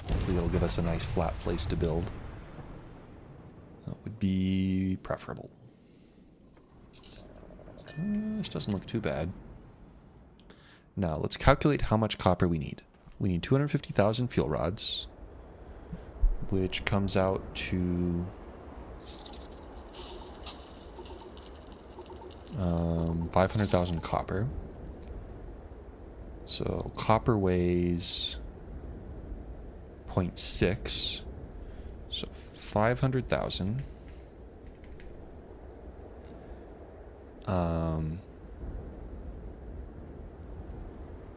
Hopefully that'll give us a nice flat place to build. That would be preferable. This doesn't look too bad. Now let's calculate how much copper we need. We need 250,000 fuel rods, which comes out to 500,000 copper. So copper weighs 0.6, so 500,000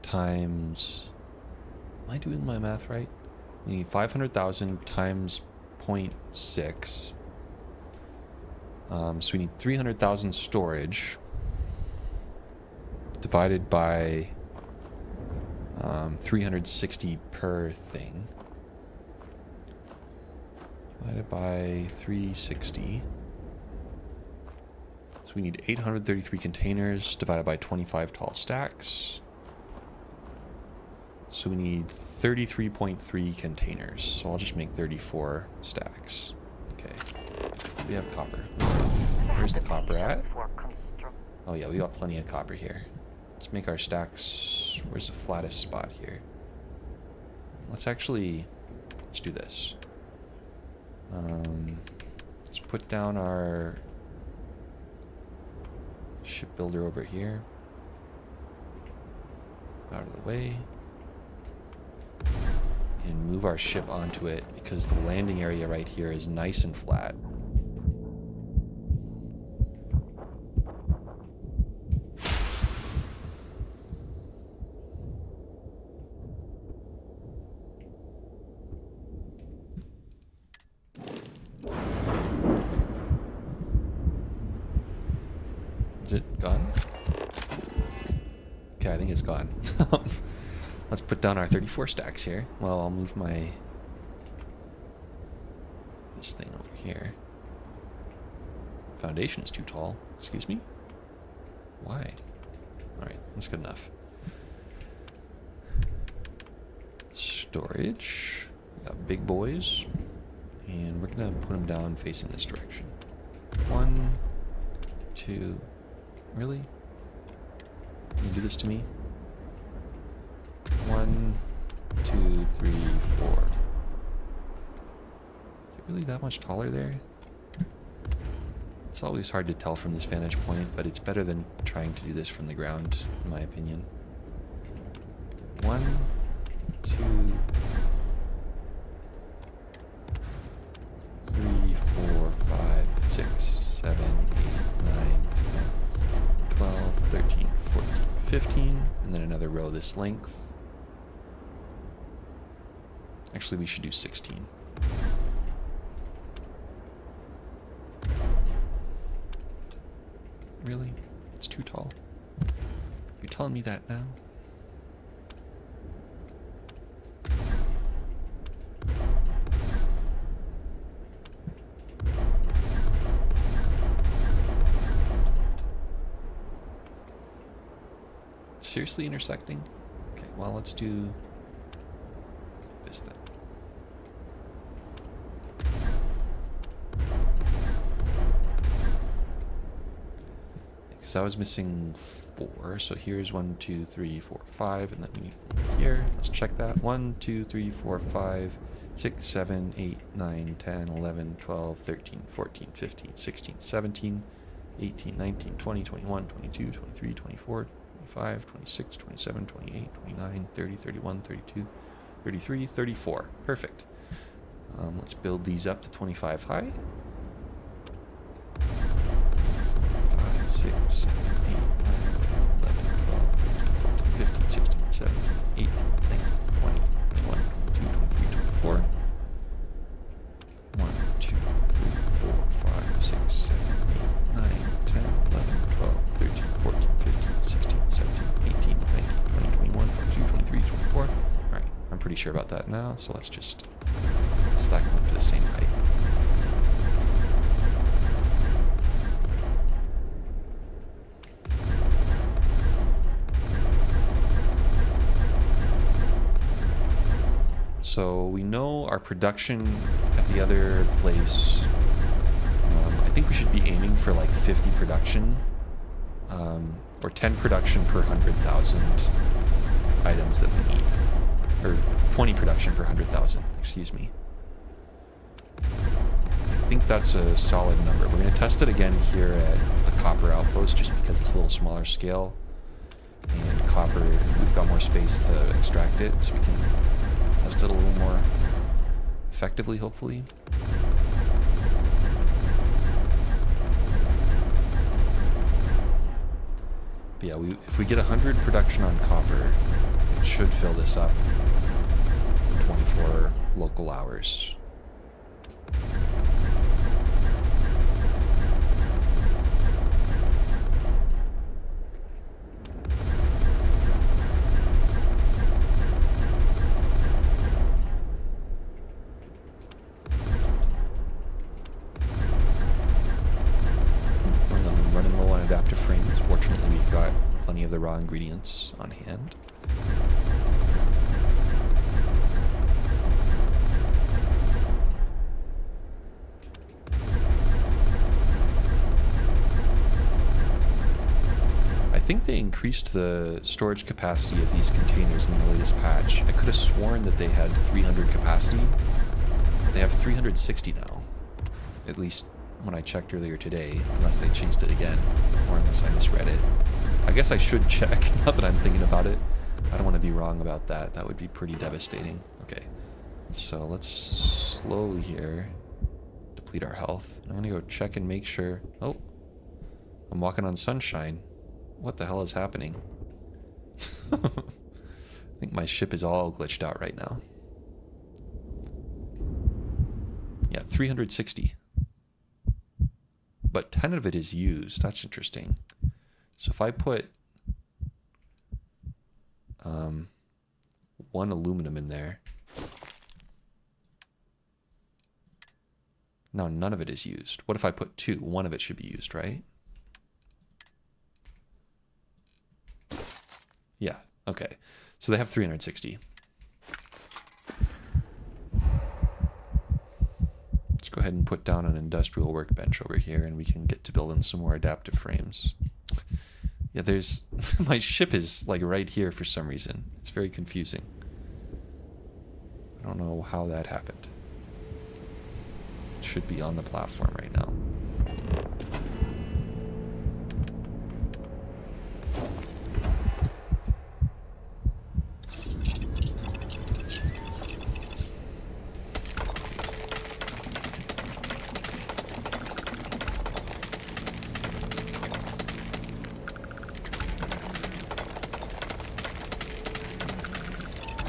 times, am I doing my math right? We need 500,000 times 0.6, so we need 300,000 storage divided by 360 per thing. Divided by 360. So we need 833 containers divided by 25 tall stacks. So we need 33.3 containers. So I'll just make 34 stacks. Okay. We have copper. Where's the copper at? Oh yeah, we got plenty of copper here. Let's make our stacks. Where's the flattest spot here? Let's do this. Let's put down our shipbuilder over here. Out of the way. And move our ship onto it because the landing area right here is nice and flat. Is it gone? Okay, I think it's gone. Let's put down our 34 stacks here. Well, I'll move this thing over here. Foundation is too tall. Excuse me? Why? Alright, that's good enough. Storage. We got big boys. And we're gonna put them down facing this direction. 1, 2... Really? Can you do this to me? 1, 2, 3, 4. Is it really that much taller there? It's always hard to tell from this vantage point, but it's better than trying to do this from the ground, in my opinion. 1, 2, 3, 4, 5, 6, 7, 8, 9, 10, 12, 13, 14, 15, and then another row this length. Actually, we should do 16. Really? It's too tall. You're telling me that now? Seriously intersecting? Okay, well, let's do this then. Because I was missing 4, so here's 1, 2, 3, 4, 5, and then we need one here. Let's check that. 1, 2, 3, 4, 5, 6, 7, 8, 9, 10, 11, 12, 13, 14, 15, 16, 17, 18, 19, 20, 21, 22, 23, 24, 25, 26, 27, 28, 29, 30, 31, 32, 33, 34. Perfect. Let's build these up to 25 high. 5, 6, 7, 8, 9, 10, 11, 12, 13, 14, 15, 16, 17, 18, 19, 20, pretty sure about that now, so let's just stack them up to the same height. So we know our production at the other place, I think we should be aiming for like 50 production, or 10 production per 100,000 items that we need. Or 20 production per 100,000, excuse me. I think that's a solid number. We're going to test it again here at the copper outpost just because it's a little smaller scale. And copper, we've got more space to extract it, so we can test it a little more effectively, hopefully. But yeah, if we get 100 production on copper, it should fill this up in 24 local hours. Running low on adaptive frames. Fortunately, we've got plenty of the raw ingredients on hand. I think they increased the storage capacity of these containers in the latest patch. I could have sworn that they had 300 capacity. They have 360 now. At least when I checked earlier today, unless they changed it again, or unless I misread it. I guess I should check, now that I'm thinking about it. I don't want to be wrong about that. That would be pretty devastating. Okay, so let's slowly here deplete our health. I'm going to go check and make sure. Oh, I'm walking on sunshine. What the hell is happening? I think my ship is all glitched out right now. Yeah, 360. But 10 of it is used. That's interesting. So if I put 1 aluminum in there. No, none of it is used. What if I put 2? 1 of it should be used, right? Yeah, okay. So they have 360. Let's go ahead and put down an industrial workbench over here and we can get to building some more adaptive frames. Yeah, there's... my ship is like right here for some reason. It's very confusing. I don't know how that happened. It should be on the platform right now.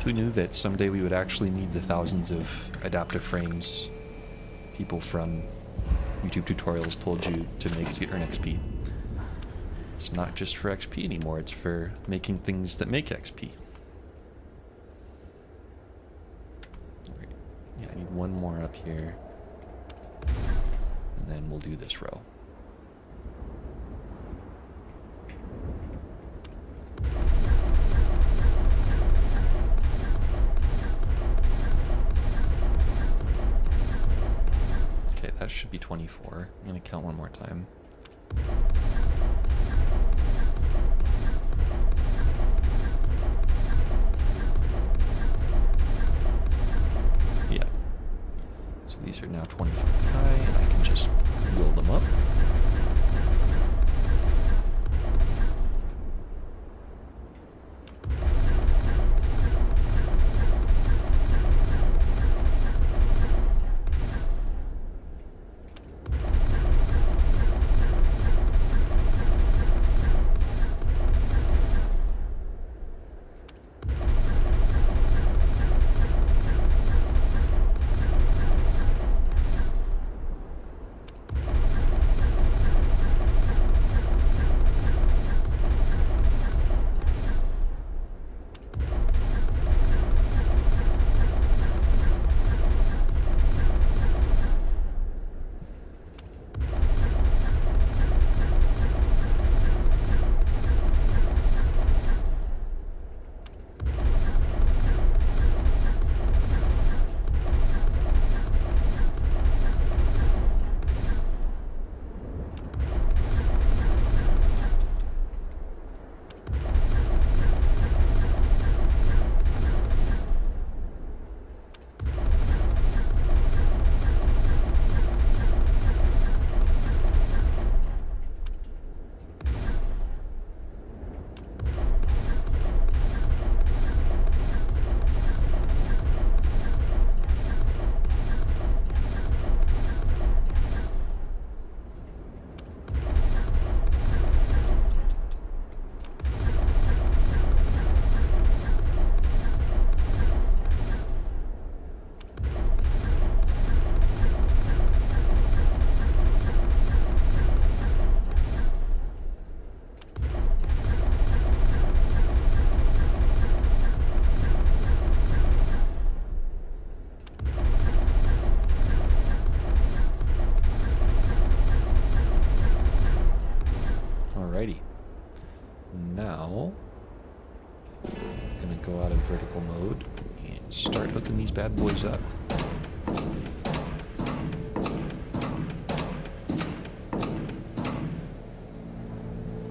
Who knew that someday we would actually need the thousands of adaptive frames people from YouTube tutorials told you to make to earn XP? It's not just for XP anymore, it's for making things that make XP. Right. Yeah, I need 1 more up here. And then we'll do this row. That should be 24. I'm going to count 1 more time. Yeah. So these are now 25 high, and I can just build them up. go out of vertical mode and start hooking these bad boys up.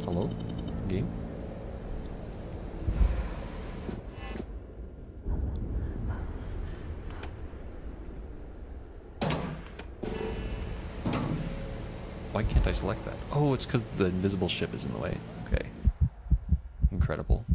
Hello? Game? Why can't I select that? Oh, it's because the invisible ship is in the way. Okay. Incredible.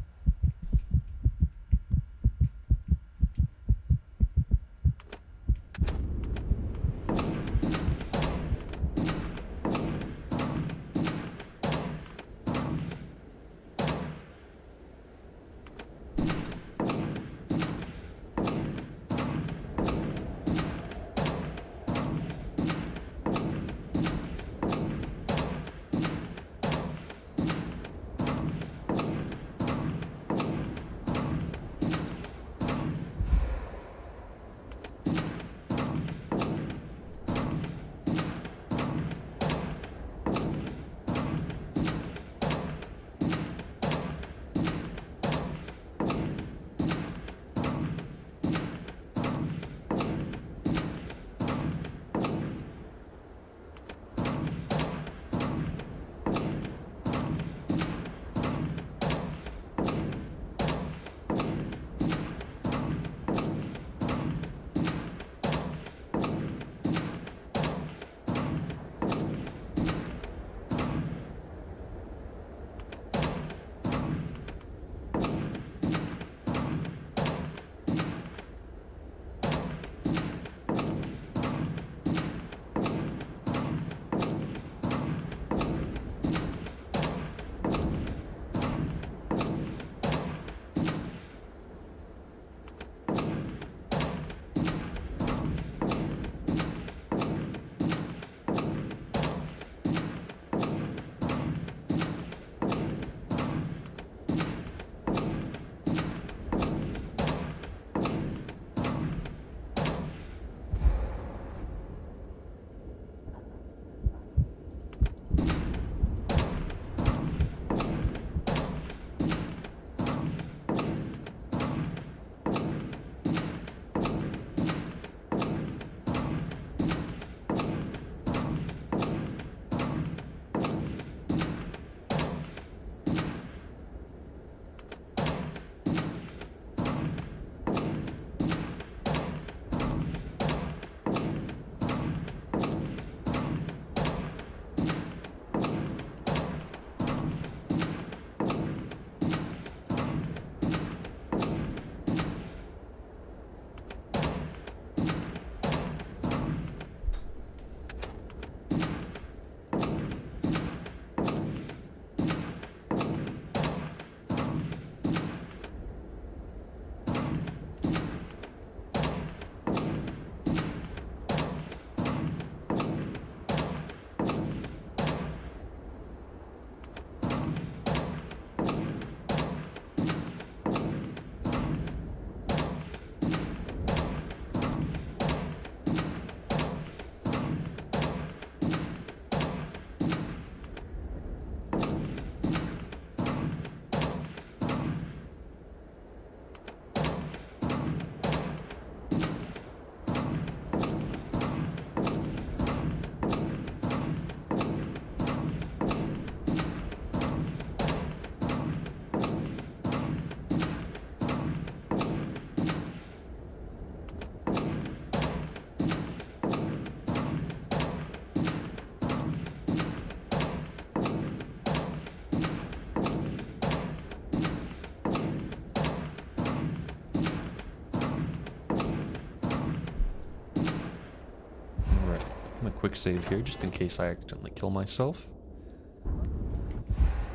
Quick save here, just in case I accidentally kill myself.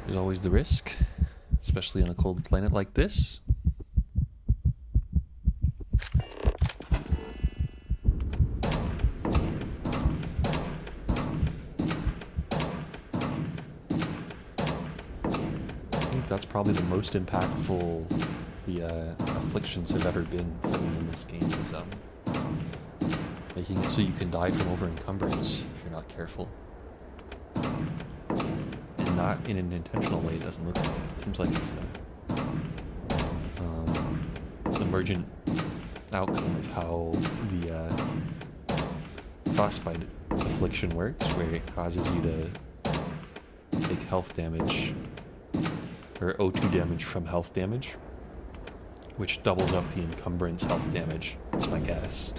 There's always the risk, especially on a cold planet like this. I think that's probably the most impactful the afflictions have ever been for me in this game, is making it so you can die from over-encumbrance if you're not careful. And not in an intentional way, it doesn't look like it. It seems like it's emergent outcome of how the frostbite affliction works, where it causes you to take health damage, or O2 damage from health damage, which doubles up the encumbrance health damage, that's my guess,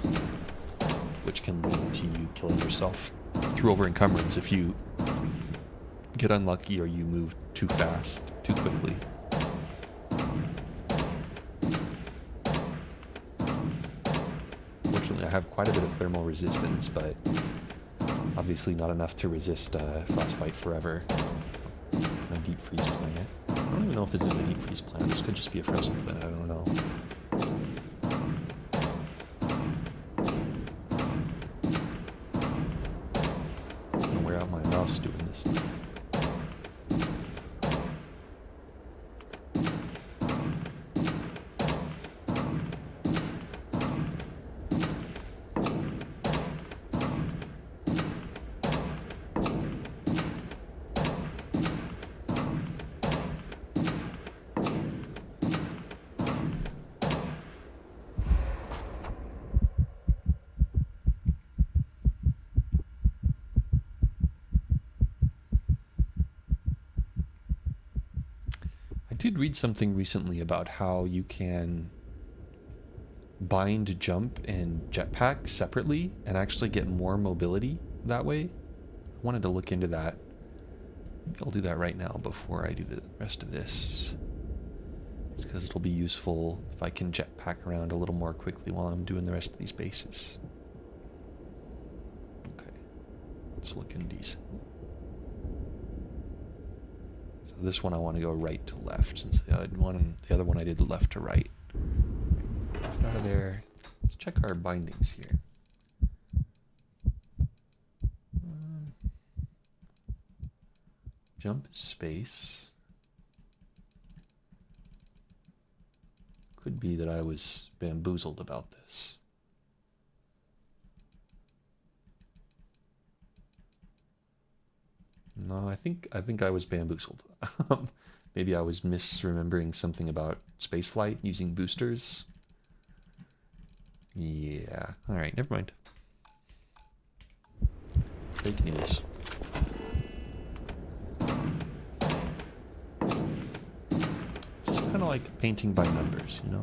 which can lead to you killing yourself through over encumbrance if you get unlucky or you move too fast, too quickly. Fortunately, I have quite a bit of thermal resistance, but obviously not enough to resist frostbite forever on a deep freeze planet. I don't even know if this is a deep freeze planet. This could just be a frozen planet. I don't know. I'm gonna wear out my mouse doing this stuff. I did read something recently about how you can bind jump and jetpack separately and actually get more mobility that way. I wanted to look into that. Maybe I'll do that right now before I do the rest of this, just because it'll be useful if I can jetpack around a little more quickly while I'm doing the rest of these bases. Okay, it's looking decent. This one I want to go right to left, since the other one I did left to right. Let's get out of there. Let's check our bindings here. Jump is space. Could be that I was bamboozled about this. No, I think I was bamboozled. Maybe I was misremembering something about spaceflight using boosters. Yeah. All right, never mind. Fake news. It's kind of like painting by numbers, you know?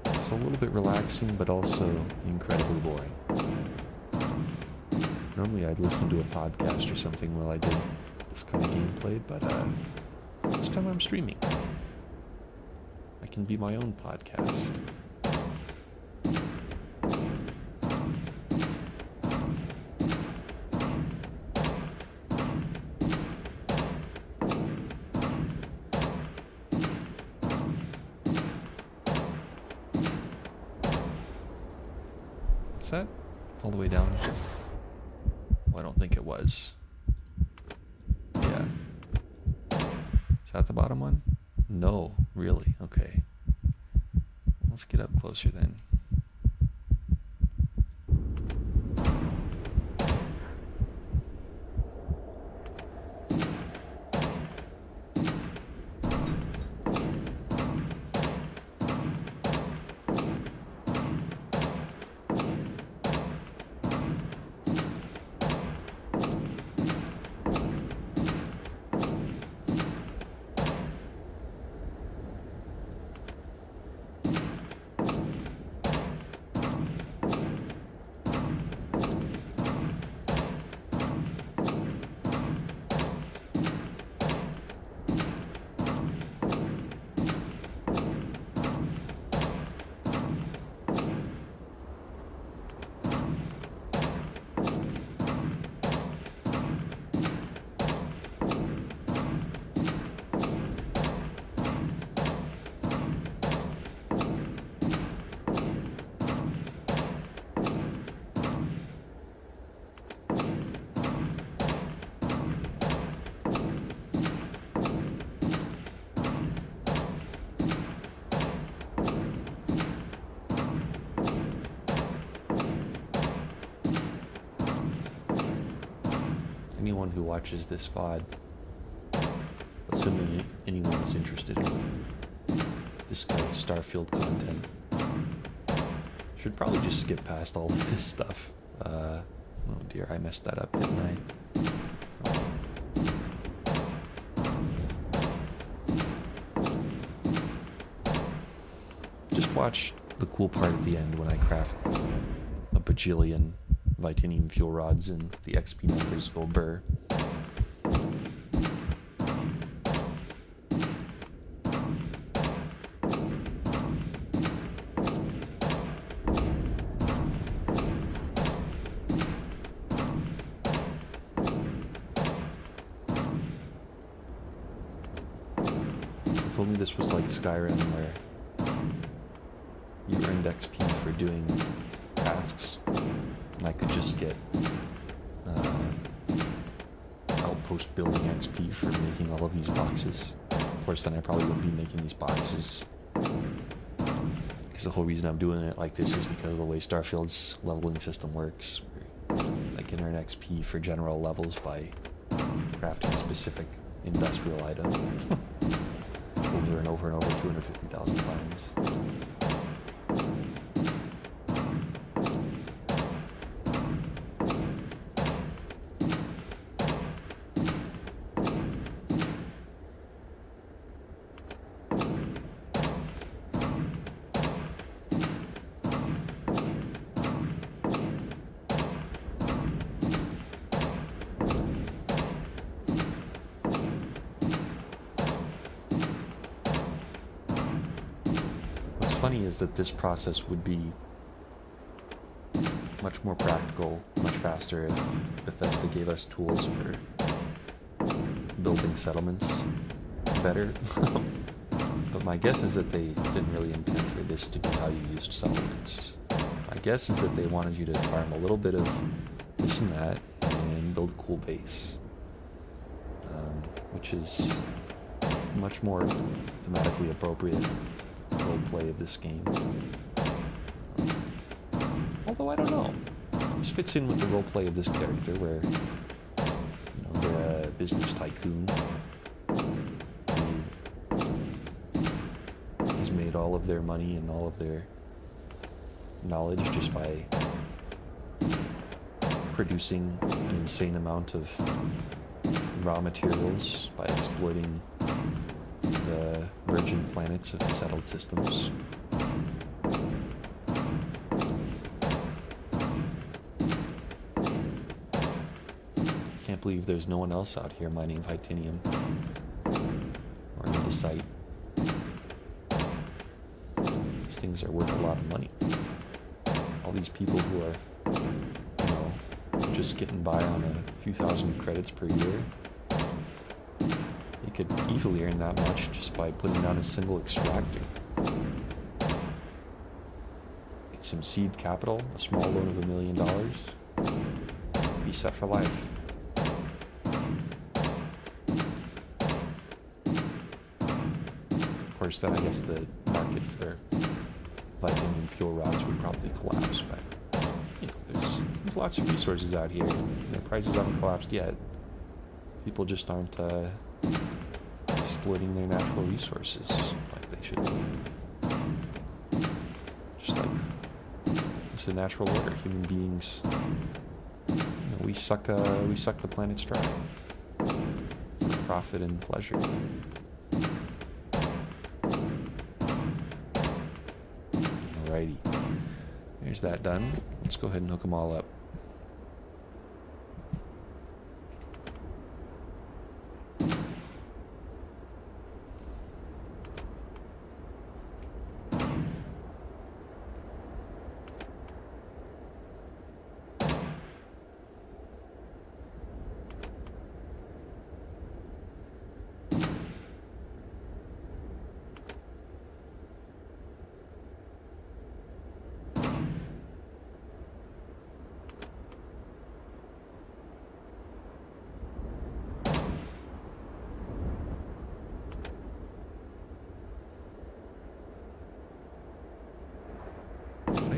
It's a little bit relaxing, but also incredibly boring. Normally I'd listen to a podcast or something while I did this kind of gameplay, but this time I'm streaming. I can be my own podcast. What's that? All the way down? I don't think it was. Yeah. Is that the bottom one? No, really? Okay. Let's get up closer then. Anyone who watches this VOD, assuming anyone is interested in this kind of Starfield content. Should probably just skip past all of this stuff. Oh dear, I messed that up, didn't I? Just watch the cool part at the end when I craft a bajillion Vitanium fuel rods and the XP numbers go burr. If only this was like Skyrim where you earned XP for doing tasks, and I could just get outpost building XP for making all of these boxes. Of course, then I probably wouldn't be making these boxes, because the whole reason I'm doing it like this is because of the way Starfield's leveling system works. I can earn XP for general levels by crafting specific industrial items over and over and over 250,000 times. Funny is that this process would be much more practical, much faster if Bethesda gave us tools for building settlements better. But my guess is that they didn't really intend for this to be how you used settlements. My guess is that they wanted you to farm a little bit of this and that and build a cool base, which is much more thematically appropriate roleplay of this game. Although I don't know. This fits in with the roleplay of this character where, you know, they're a business tycoon who has made all of their money and all of their knowledge just by producing an insane amount of raw materials by exploiting the virgin planets of the settled systems. Can't believe there's no one else out here mining Vitanium or andesite. These things are worth a lot of money. All these people who are, you know, just getting by on a few thousand credits per year, you could easily earn that much just by putting down a single extractor. Get some seed capital, a small loan of $1 million, be set for life. Of course, then I guess the market for Vitanium fuel rods would probably collapse, but you know, there's lots of resources out here. Their prices haven't collapsed yet. People just aren't exploiting their natural resources like they should be. Just like it's a natural order. Human beings, you know, we suck the planets dry for profit and pleasure. Alrighty, there's that done. Let's go ahead and hook them all up.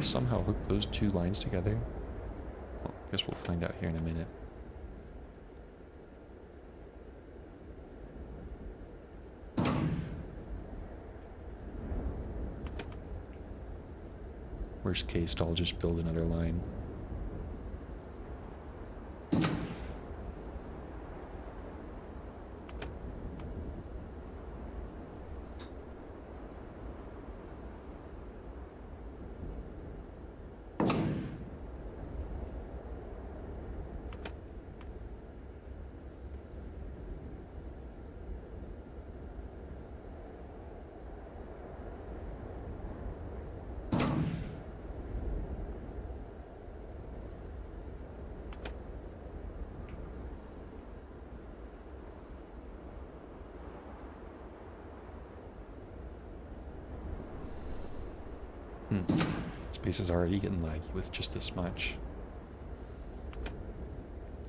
Somehow hook those two lines together? Well, I guess we'll find out here in a minute. Worst case, I'll just build another line. Space is already getting laggy with just this much.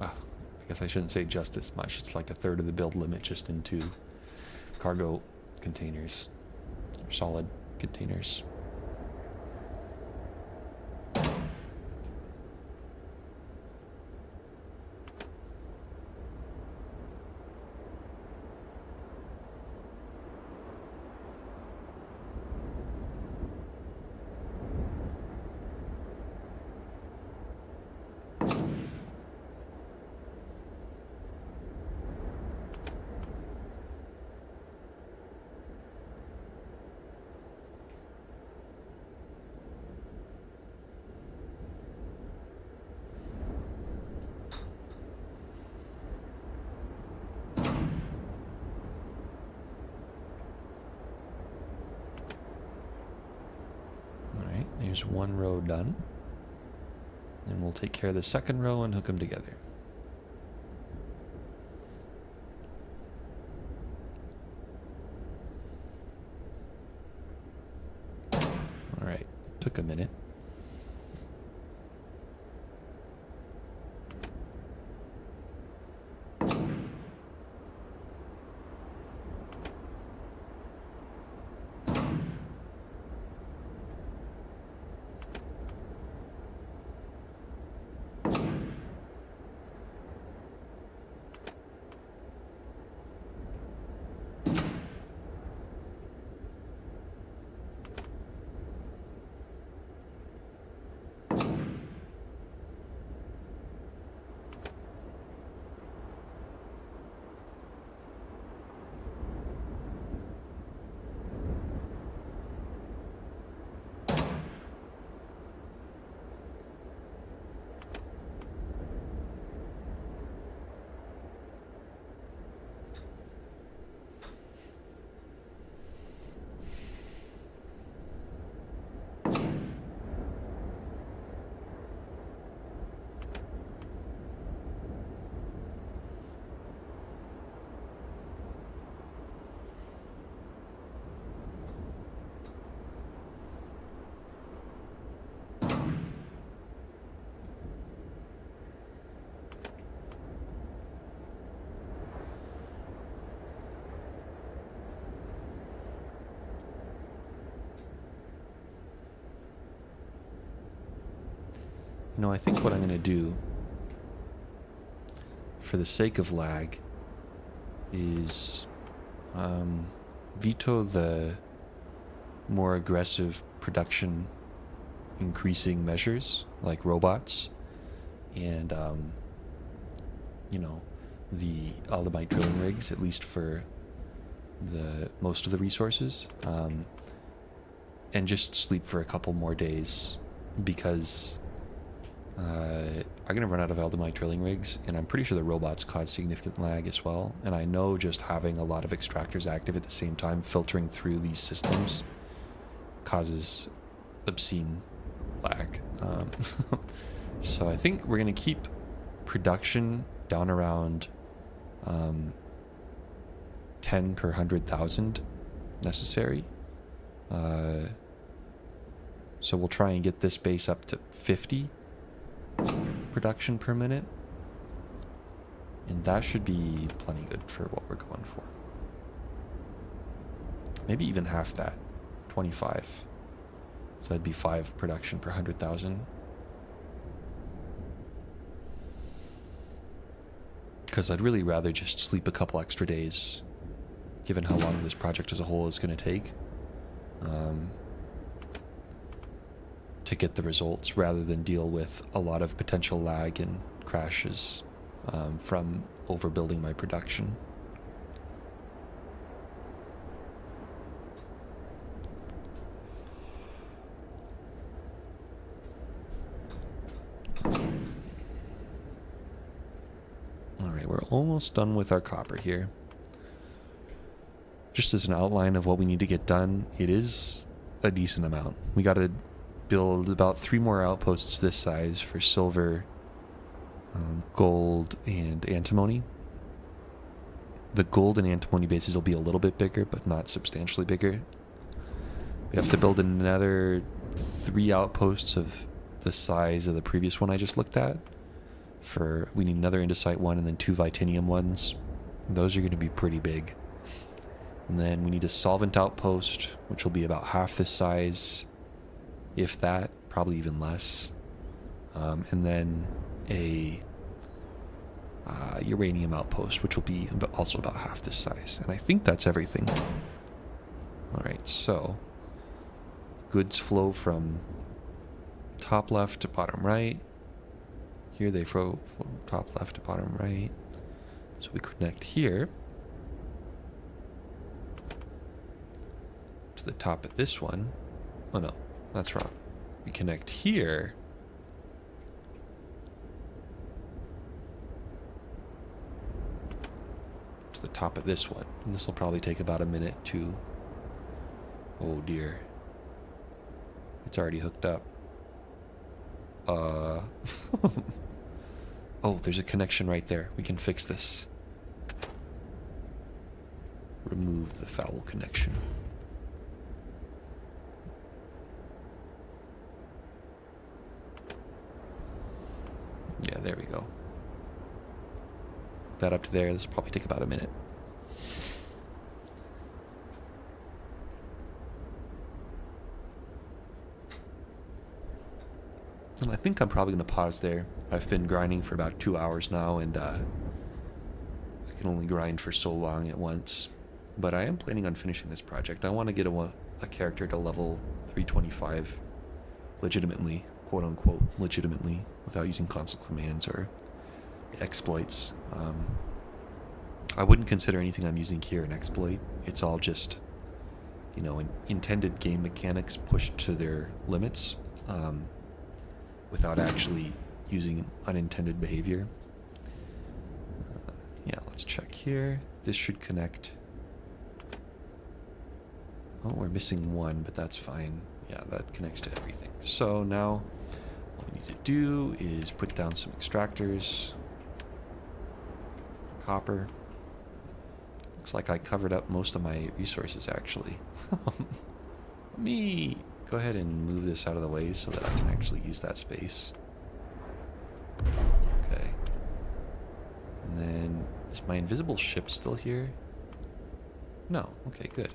Ah, I guess I shouldn't say just this much. It's like a third of the build limit just into cargo containers, or solid containers. There's one row done. And we'll take care of the second row and hook them together. Alright, took a minute. You know, I think what I'm going to do, for the sake of lag, is veto the more aggressive production increasing measures, like robots, and, you know, the Aldemite drilling rigs, at least for the most of the resources, and just sleep for a couple more days, because I'm going to run out of Aldemite drilling rigs, and I'm pretty sure the robots cause significant lag as well. And I know just having a lot of extractors active at the same time, filtering through these systems, causes obscene lag. So I think we're going to keep production down around 10 per 100,000 necessary. So we'll try and get this base up to 50 production per minute, and that should be plenty good for what we're going for. Maybe even half that, 25. So that'd be 5 production per 100,000. Because I'd really rather just sleep a couple extra days, given how long this project as a whole is going to take, to to get the results rather than deal with a lot of potential lag and crashes from overbuilding my production. Alright, we're almost done with our copper here. Just as an outline of what we need to get done, it is a decent amount. We got to build about 3 more outposts this size for silver, gold, and antimony. The gold and antimony bases will be a little bit bigger, but not substantially bigger. We have to build another 3 outposts of the size of the previous one I just looked at. We need another andesite one and then 2 vitanium ones. Those are going to be pretty big. And then we need a solvent outpost, which will be about half this size, if that, probably even less. And then a uranium outpost, which will be also about half this size. And I think that's everything. Alright, so goods flow from top left to bottom right. Here they flow from top left to bottom right. So we connect here to the top of this one. Oh no, that's wrong. We connect here to the top of this one. And this will probably take about a minute to... Oh dear. It's already hooked up. Oh, there's a connection right there. We can fix this. Remove the foul connection. Yeah, there we go. That up to there. This will probably take about a minute. And I think I'm probably going to pause there. I've been grinding for about 2 hours now, and I can only grind for so long at once. But I am planning on finishing this project. I want to get a character to level 325 legitimately, quote-unquote legitimately, without using console commands or exploits. I wouldn't consider anything I'm using here an exploit. It's all just, you know, intended game mechanics pushed to their limits. Without actually using unintended behavior. Yeah, let's check here. This should connect. Oh, we're missing one, but that's fine. Yeah, that connects to everything. So now, what we need to do is put down some extractors. Copper. Looks like I covered up most of my resources, actually. Let me go ahead and move this out of the way so that I can actually use that space. Okay. And then, is my invisible ship still here? No. Okay, good.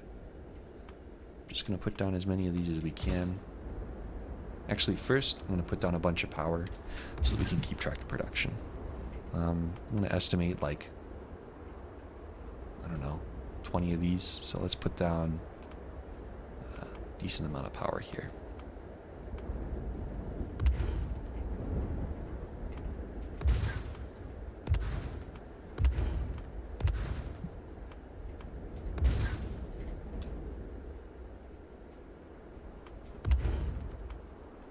Just going to put down as many of these as we can. Actually, first, I'm going to put down a bunch of power so that we can keep track of production. I'm going to estimate, like, I don't know, 20 of these. So let's put down decent amount of power here.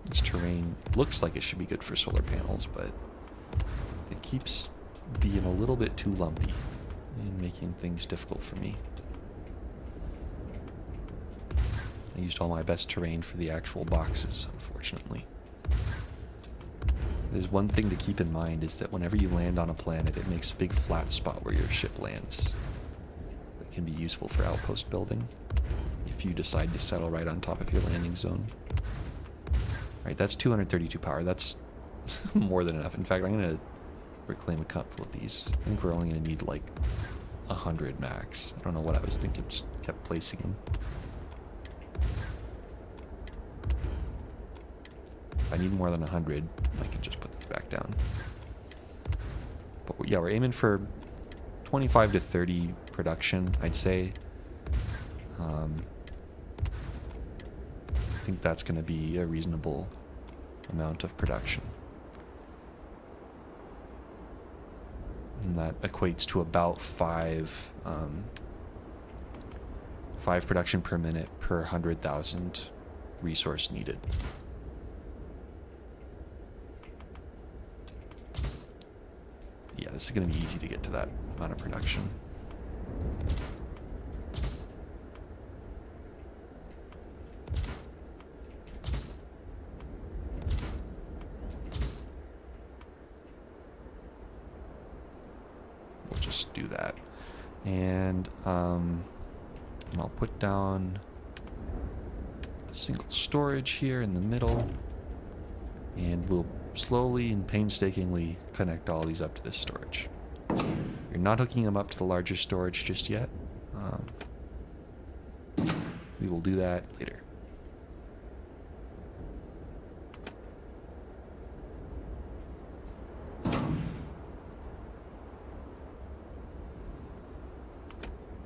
This terrain looks like it should be good for solar panels, but it keeps being a little bit too lumpy and making things difficult for me. I used all my best terrain for the actual boxes, unfortunately. There's one thing to keep in mind is that whenever you land on a planet, it makes a big flat spot where your ship lands. That can be useful for outpost building if you decide to settle right on top of your landing zone. Alright, that's 232 power. That's more than enough. In fact, I'm going to reclaim a couple of these. I think we're only going to need like 100 max. I don't know what I was thinking, just kept placing them. If I need more than 100, I can just put these back down. But yeah, we're aiming for 25 to 30 production, I'd say. I think that's going to be a reasonable amount of production. And that equates to about 5 production per minute per 100,000 resource needed. Yeah, this is going to be easy to get to that amount of production. We'll just do that. And I'll put down a single storage here in the middle. And we'll slowly and painstakingly connect all these up to this storage. You're not hooking them up to the larger storage just yet. We will do that later.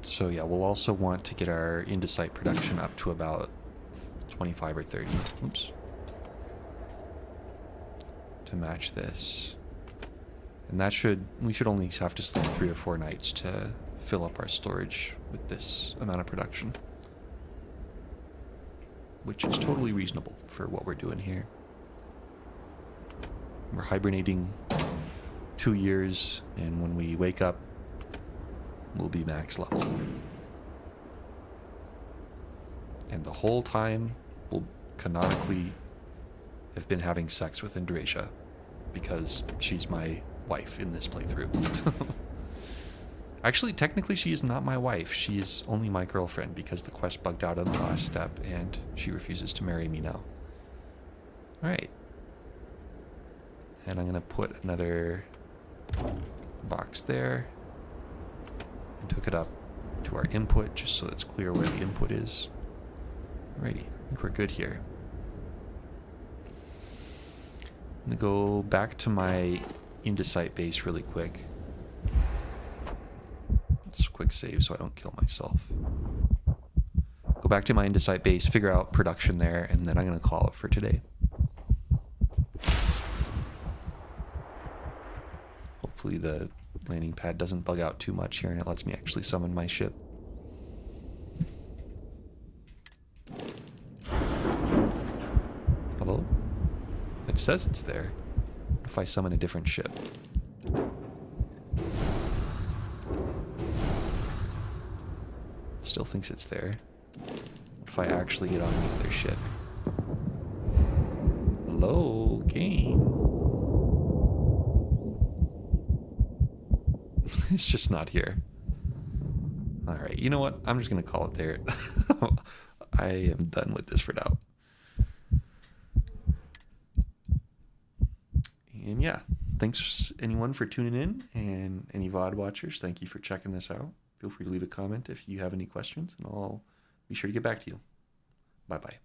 So yeah, we'll also want to get our indicite production up to about 25 or 30. Oops. To match this. And we should only have to sleep 3 or 4 nights to fill up our storage with this amount of production. Which is totally reasonable for what we're doing here. We're hibernating 2 years, and when we wake up, we'll be max level. And the whole time, we'll canonically have been having sex with Indonesia, because she's my wife in this playthrough. Actually, technically she is not my wife. She is only my girlfriend because the quest bugged out on the last step and she refuses to marry me now. Alright. And I'm going to put another box there and hook it up to our input just so it's clear where the input is. Alrighty, I think we're good here. I'm going to go back to my indicite base really quick. It's a quick save so I don't kill myself. Go back to my indicite base, figure out production there, and then I'm going to call it for today. Hopefully the landing pad doesn't bug out too much here and it lets me actually summon my ship. Hello? It says it's there. What if I summon a different ship? Still thinks it's there. What if I actually get on the other ship? Hello, game. It's just not here. Alright, you know what? I'm just going to call it there. I am done with this for now. And yeah, thanks anyone for tuning in, and any VOD watchers, thank you for checking this out. Feel free to leave a comment if you have any questions, and I'll be sure to get back to you. Bye-bye.